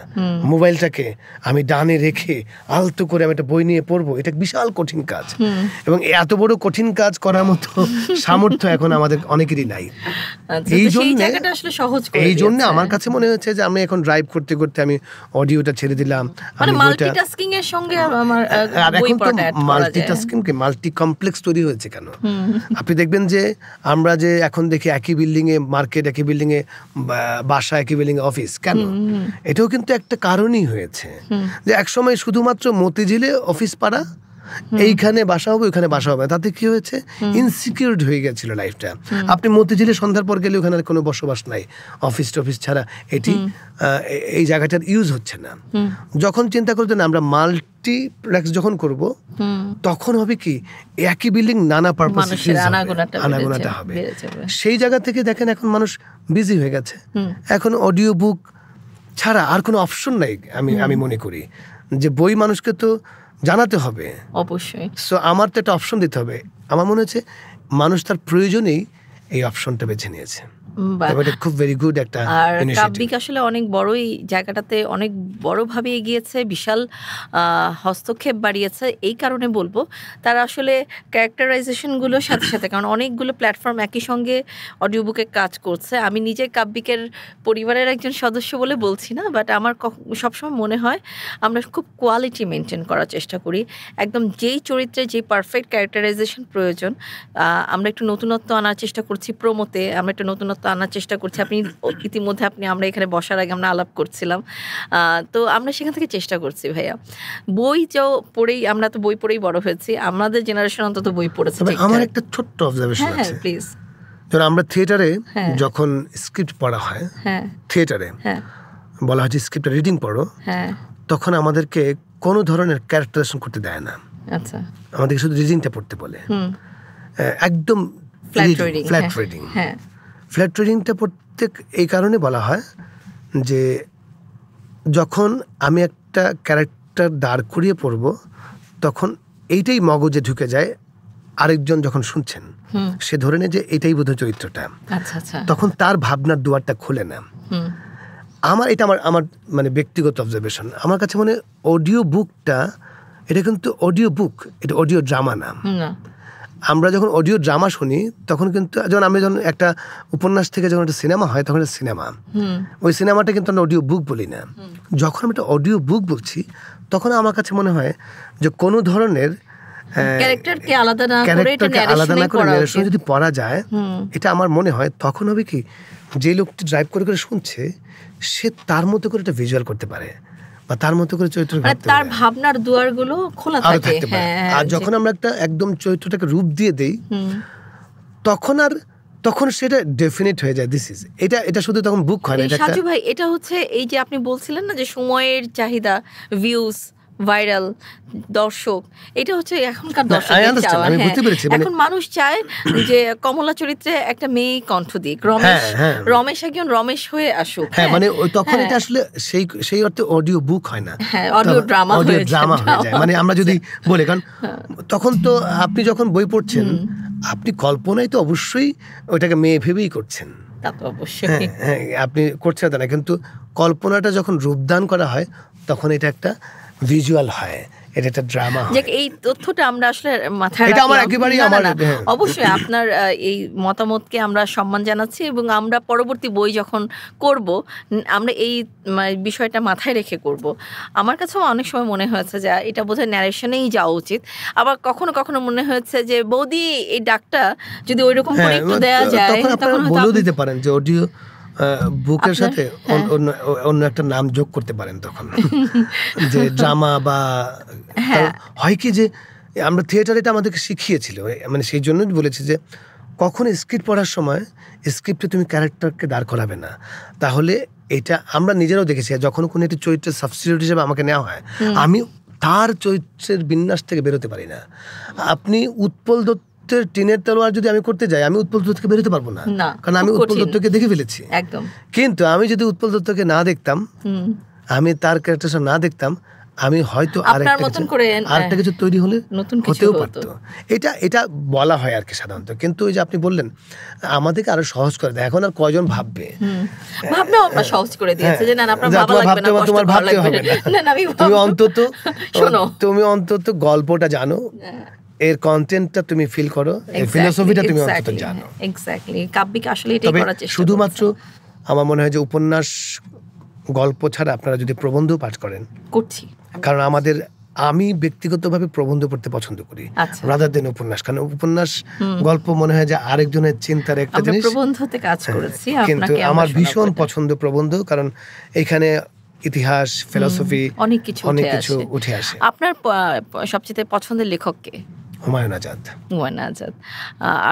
Speaker 1: মোবাইলটাকে আমি ডানে রেখে আলতো করে আমি একটা বই নিয়ে পড়বো, এটা বিশাল কঠিন কাজ। এবং এত বড় কঠিন কাজ করার মতো সামর্থ্য এখন আমাদের অনেকেরই নাই। এই জন্য আমার কাছে মনে হচ্ছে যে আমি এখন ড্রাইভ করতে করতে আমি অডিওটা ছেড়ে দিলাম। মাল্টিটাস্কিং মাল্টি কমপ্লেক্স তৈরি হয়েছে কেন? আপনি দেখবেন যে আমরা যে এখন দেখি একই বিল্ডিং এ মার্কেট, একই বিল্ডিং এ বাসা, একই বিল্ডিং এ অফিস, কেন? এটাও কিন্তু একটা কারণই হয়েছে, যে একসময় শুধুমাত্র মতিঝিলে অফিস পাড়া, এইখানে বাসা হবে, ওইখানে বাসা হবে, তাতে কি হয়েছে, ইনসিকিউরড হয়ে গেছিল লাইফটা। আপনি মতিঝিলে সন্ধ্যার পর গেলে ওখানে কোনো বসবাস নাই, অফিস টফিস ছাড়া এটি এই জায়গাটার ইউজ হচ্ছে না। যখন চিন্তা করতেন আমরা মাল্টিপ্লেক্স যখন করব, তখন হবে কি একই বিল্ডিং নানা পারপাস আনাগোনাটা হবে। সেই জায়গা থেকে দেখেন এখন মানুষ বিজি হয়ে গেছে। এখন অডিও বুক ছাড়া আর কোনো অপশন নাই। আমি মনে করি যে বই মানুষকে তো জানাতে হবে
Speaker 2: অবশ্যই,
Speaker 1: সো আমার তো একটা অপশন দিতে হবে। আমার মনে হচ্ছে মানুষ তার প্রয়োজনেই এই অপশনটা বেছে নিয়েছে। খুব ভেরি গুড একটা।
Speaker 2: আর কাব্যিক আসলে অনেক বড়ই জায়গাটাতে অনেক বড়ভাবে এগিয়েছে, বিশাল হস্তক্ষেপ বাড়িয়েছে। এই কারণে বলবো তারা আসলে ক্যারেক্টারাইজেশনগুলোর সাথে সাথে, কারণ অনেকগুলো প্ল্যাটফর্ম একই সঙ্গে অডিও বুকে কাজ করছে। আমি নিজে কাব্যিকের পরিবারের একজন সদস্য বলে বলছি না, বাট আমার সবসময় মনে হয় আমরা খুব কোয়ালিটি মেনটেন করার চেষ্টা করি। একদম যেই চরিত্রে যেই পারফেক্ট ক্যারেক্টারাইজেশন প্রয়োজন, আমরা একটু নতুনত্ব আনার চেষ্টা করছি। প্রোমোতে আমরা একটু নতুনত্ব আনার চেষ্টা করছি। আপনি ইতিমধ্যে আমরা এখানে বসার আগে আমরা আলাপ করছিলাম, তো আমরা সেখান থেকে চেষ্টা করছি। ভাইয়া বই পড়েই, আমরা তো বই পড়েই বড় হয়েছি, আমাদের জেনারেশন অন্তত বই পড়েছে।
Speaker 1: আমার একটা ছোট্ট অবজারভেশন আছে,
Speaker 2: প্লিজ।
Speaker 1: ধরো আমরা থিয়েটারে যখন স্ক্রিপ্ট পড়া হয়, থিয়েটারে বলা হয় স্ক্রিপ্ট রিডিং পড়ো, তখন আমাদেরকে কোনো ধরনের ক্যারেক্টারাইজেশন করতে দেয় না।
Speaker 2: আচ্ছা,
Speaker 1: আমাদেরকে শুধু রিডিংটা পড়তে বলে, একদম ফ্ল্যাট রিডিং। ফ্ল্যাট রিডিংটা পড়তে এই কারণে বলা হয় যে যখন আমি একটা ক্যারেক্টার দাঁড় করিয়ে পড়ব, তখন এইটাই মগজে ঢুকে যায় আরেকজন যখন শুনছেন সে ধরে নেয় যে এটাই বোধহয় চরিত্রটা, তখন তার ভাবনার দুয়ারটা খুলে না। এটা আমার মানে ব্যক্তিগত অবজারভেশন। আমার কাছে মনে অডিও বুকটা এটা কিন্তু অডিও বুক, এটা অডিও ড্রামা না। আমরা যখন অডিও ড্রামা শুনি তখন কিন্তু যখন একটা উপন্যাস থেকে যখন একটা সিনেমা হয় তখন একটা সিনেমা, ওই সিনেমাটা কিন্তু আমরা অডিও বুক বলি না। যখন আমি একটা অডিও বুক বলছি তখন আমার কাছে মনে হয় যে কোনো ধরনের
Speaker 2: ক্যারেক্টারকে আলাদা না করে
Speaker 1: ন্যারেশন যদি পড়া যায়, এটা আমার মনে হয় তখন হবে কি, যে লোকটি ড্রাইভ করে করে শুনছে সে তার মতো করে এটা ভিজুয়াল করতে পারে বা তার মতো করে চরিত্র
Speaker 2: তার ভাবনার দুয়ারগুলো খোলা থাকে।
Speaker 1: আর যখন আমরা একটা একদম চরিত্রটাকে রূপ দিয়ে দেই তখন সেটা ডেফিনিট হয়ে যায়। দিস ইজ এটা শুধু তখন বুক হয় না।
Speaker 2: সাজু ভাই, এটা হচ্ছে এই যে আপনি বলছিলেন না যে সময়ের চাহিদা, ভিউজ, ভাইরাল, দর্শক, এটা হচ্ছে এখনকার দর্শকের চাওয়া। এখন মানুষ চায় যে কমলা চরিত্রে একটা মেয়ে কণ্ঠ দিক, রমেশ একজন রমেশ হয়ে আসুক।
Speaker 1: মানে তখন এটা আসলে সেই অর্থে অডিও বুক হয় না,
Speaker 2: অডিও ড্রামা হয়ে যায়।
Speaker 1: মানে আমরা যদি বলি, কারণ তখন তো আপনি যখন বই পড়ছেন আপনি কল্পনায় তো অবশ্যই ওইটাকে মেয়ে ভেবেই করছেন, আপনি করছেন না, কিন্তু কল্পনাটা যখন রূপদান করা হয় তখন এটা একটা ভিজুয়াল হয়, এটা একটা ড্রামা হয়।
Speaker 2: এই তথ্যটা আমরা আসলে মাথায় রাখি। অবশ্যই আপনার এই মতামতকে আমরা সম্মান জানাচ্ছি এবং আমরা পরবর্তী বই যখন করব আমরা এই বিষয়টা মাথায় রেখে করব। আমার কাছেও অনেক সময় মনে হয়েছে যে এটা বোধহয় ন্যারেশনেই যাওয়া উচিত। আবার কখনো কখনো মনে হয়েছে যে বৌদি এই ডাকটা যদি ওইরকম করে একটু দেওয়া যায়,
Speaker 1: তখন বলেও দিতে পারেন যে অডিও বুকের সাথে অন্য একটা নাম যোগ করতে পারেন তখন, যে ড্রামা বা হয় কি যে আমরা থিয়েটারে এটা আমাদেরকে শিখিয়েছিল, মানে সেই জন্যই বলেছি যে কখন স্ক্রিপ্ট পড়ার সময় স্ক্রিপ্টে তুমি ক্যারেক্টারকে দাঁড় করাবে না, তাহলে এটা আমরা নিজেরাও দেখেছি যখন কোনো একটি চরিত্রের সাবস্টিটিউট হিসেবে আমাকে নেওয়া হয় আমি তার চরিত্রের বিন্যাস থেকে বেরোতে পারি না। আপনি উৎপল দত্ত টিনের তলোয়ার যদি আমি করতে যাই, আমি উৎপল দত্তকে বেরোতে পারবো না, কারণ আমি উৎপল দত্তকে দেখে ফেলেছি। কিন্তু আমি যদি উৎপল দত্তকে না দেখতাম, আমি তার ক্যারেক্টার না দেখতাম, আমি হয়তো আরেকটা কিছু তৈরি হতেও পারতো। এটা বলা হয় আর কি সাধারণত। কিন্তু ওই যে আপনি বললেন আমাদেরকে আরো সহজ করে দেয়, এখন আর কয়জন ভাববে, তোমার ভাবতে হবে না, তুমি অন্তত গল্পটা জানো, এর কন্টেন্টটা তুমি ফিল করো, এর ফিলোসফিটা তুমি অন্তত জানো।
Speaker 2: এক্স্যাক্টলি, কাব্যিক আসলে এটাই করার চেষ্টা।
Speaker 1: শুধুমাত্র আমার মনে হয় যে উপন্যাস গল্প ছাড়া আপনারা যদি প্রবন্ধ পাঠ করেন, কারণ আমি ব্যক্তিগতভাবে প্রবন্ধ পড়তে পছন্দ করি রাদার দেন উপন্যাস, কারণ উপন্যাস গল্প মনে হয় যে আরেকজনের চিন্তার একটা জিনিস।
Speaker 2: প্রবন্ধতে কাজ করেছি,
Speaker 1: কিন্তু আমার ভীষণ পছন্দ প্রবন্ধ, কারণ এখানে ইতিহাস, ফিলোসফি অনেক কিছু উঠে আসে।
Speaker 2: আপনার সবচেয়ে পছন্দের লেখক কে?
Speaker 1: হুমায়ুন আজাদ।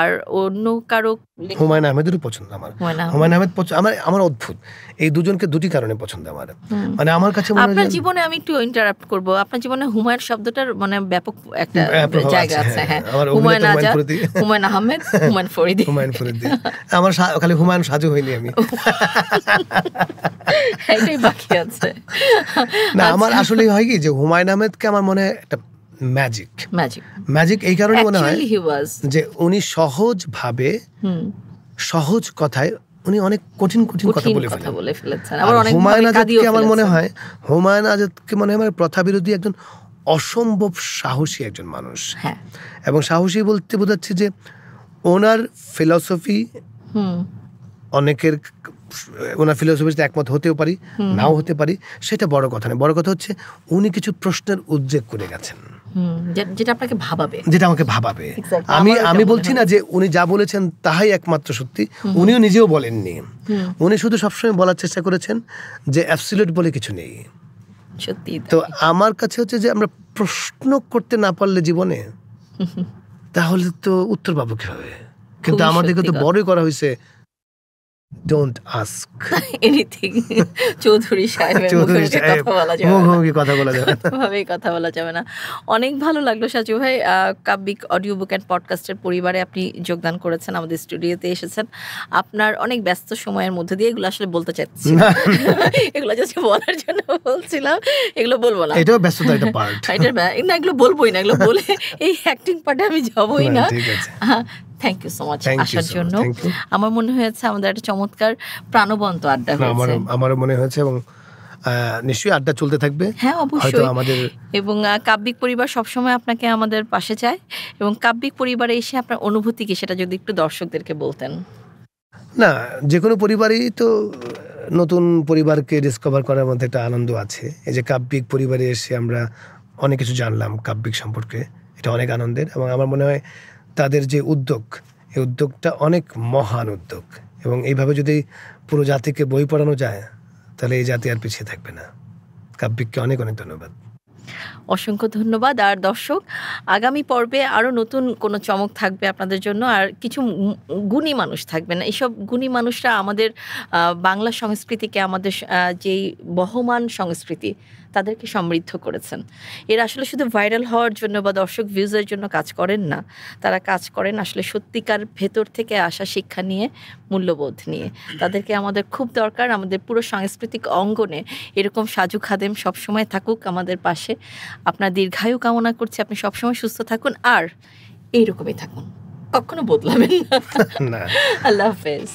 Speaker 2: আর অন্য কারো?
Speaker 1: হুমায়ুন আহমেদেরও পছন্দ আমার। হুমায়ুন আহমেদ আমার অদ্ভুত, এই দুজনকে দুটি কারণে পছন্দ আমার। মানে আমার কাছে
Speaker 2: আপনার জীবনে আমি একটু ইন্টারাপ্ট করব, আপনার জীবনে হুমায়ুন শব্দটার মানে ব্যাপক একটা জায়গা আছে। হুমায়ুন আজাদ, হুমায়ুন আহমেদ, হুমায়ুন ফরিদি।
Speaker 1: আমার খালি হুমায়ুন সাজু হইনি আমি,
Speaker 2: এটাই বাকি আছে।
Speaker 1: না, আমার আসলে হয় কি যে হুমায়ুন আহমেদকে আমার মনে হয় একটা ম্যাজিক এই কারণে মনে হয় যে উনি সহজভাবে সহজ কথায় উনি অনেক কঠিন কথা বলে ফেলেছেন। হুমায়ুন আজাদকে আমার মনে হয় প্রথা বিরোধী একজন অসম্ভব সাহসী একজন মানুষ। এবং সাহসী বলতে বোঝাচ্ছে যে ওনার ফিলসফি ওনার ফিলোসফির সাথে একমত হতেও পারি, নাও হতে পারি, সেটা বড় কথা না। বড় কথা হচ্ছে উনি কিছু প্রশ্নের উদ্রেক করে গেছেন, যেটা আমাকে ভাবাবে। আমি বলছি না যে উনি যা বলেছেন তাহাই একমাত্র সত্যি, উনিও নিজেও বলেননি। উনি শুধু সবসময় বলার চেষ্টা করেছেন যে অ্যাবসলিউট বলে কিছু নেই।
Speaker 2: সত্যি।
Speaker 1: তো আমার কাছে হচ্ছে যে আমরা প্রশ্ন করতে না পারলে জীবনে, তাহলে তো উত্তর পাবো কিভাবে? কিন্তু আমাদেরকে তো বড়ই করা হয়েছে ডোন্ট আস্ক
Speaker 2: এনিথিং। চৌধুরী সাহেবের
Speaker 1: মুখোমুখি কথা বলা যাবে না,
Speaker 2: ভাবেই কথা বলা যাবে না। অনেক ভালো লাগলো সাজু ভাই, কাব্যিক অডিও বুক অ্যান্ড পডকাস্টের পরিবারে আপনি যোগদান করেছেন, আমাদের স্টুডিওতে এসেছেন। আপনার অনেক ব্যস্ত সময়ের মধ্যে দিয়ে এগুলো আসলে বলতে চাচ্ছি না, এগুলো জাস্ট বলার জন্য বলছিলাম, এগুলো বলবো না,
Speaker 1: এটাও ব্যস্ততার একটা পার্ট।
Speaker 2: না এগুলো বলবোই না, এগুলো বলে এই অ্যাক্টিং পার্টে আমি যাবোই না।
Speaker 1: ঠিক আছে,
Speaker 2: থ্যাংক ইউ সো মাচ আসার জন্য। আমার মনে হয়েছে আমাদের একটা চমৎকার প্রাণবন্ত আড্ডা হয়েছে।
Speaker 1: আমারও মনে হয়েছে, এবং নিশ্চয়ই আড্ডা চলতে থাকবে।
Speaker 2: হ্যাঁ অবশ্যই আমাদের, এবং কাব্যিক পরিবার সবসময় আপনাকে আমাদের পাশে চায়, এবং কাব্যিক পরিবারে এসে আপনার অনুভূতি কি সেটা যদি একটু দর্শকদেরকে বলতেন।
Speaker 1: না, যে কোনো পরিবারই তো নতুন পরিবারকে ডিসকভার করার মধ্যে একটা আনন্দ আছে। এই যে কাব্যিক পরিবারে এসে আমরা অনেক কিছু জানলাম কাব্যিক সম্পর্কে, এটা অনেক আনন্দের। এবং আমার মনে হয় তাদের যে উদ্যোগ, এই উদ্যোগটা অনেক মহান উদ্যোগ, এবং এইভাবে যদি পুরো জাতিকে বই পড়ানো যায় তাহলে এই জাতি আর পিছিয়ে থাকবে না। কাব্যিককে অনেক অনেক ধন্যবাদ।
Speaker 2: অসংখ্য ধন্যবাদ। আর দর্শক, আগামী পর্বে আরও নতুন কোনো চমক থাকবে আপনাদের জন্য, আর কিছু গুণী মানুষ থাকবেন। এইসব গুণী মানুষরা আমাদের বাংলা সংস্কৃতিকে, আমাদের যেই বহমান সংস্কৃতি, তাদেরকে সমৃদ্ধ করেছেন। এরা আসলে শুধু ভাইরাল হওয়ার জন্য বা দর্শক ভিউজের জন্য কাজ করেন না, তারা কাজ করেন আসলে সত্যিকার ভেতর থেকে আসা শিক্ষা নিয়ে, মূল্যবোধ নিয়ে। তাদেরকে আমাদের খুব দরকার। আমাদের পুরো সাংস্কৃতিক অঙ্গনে এরকম সাজু খাদেম সবসময় থাকুক আমাদের পাশে। আপনার দীর্ঘায়ু কামনা করছি, আপনি সবসময় সুস্থ থাকুন আর এইরকমই থাকুন, কখনো বদলাবেন না। আল্লাহ হাফেজ।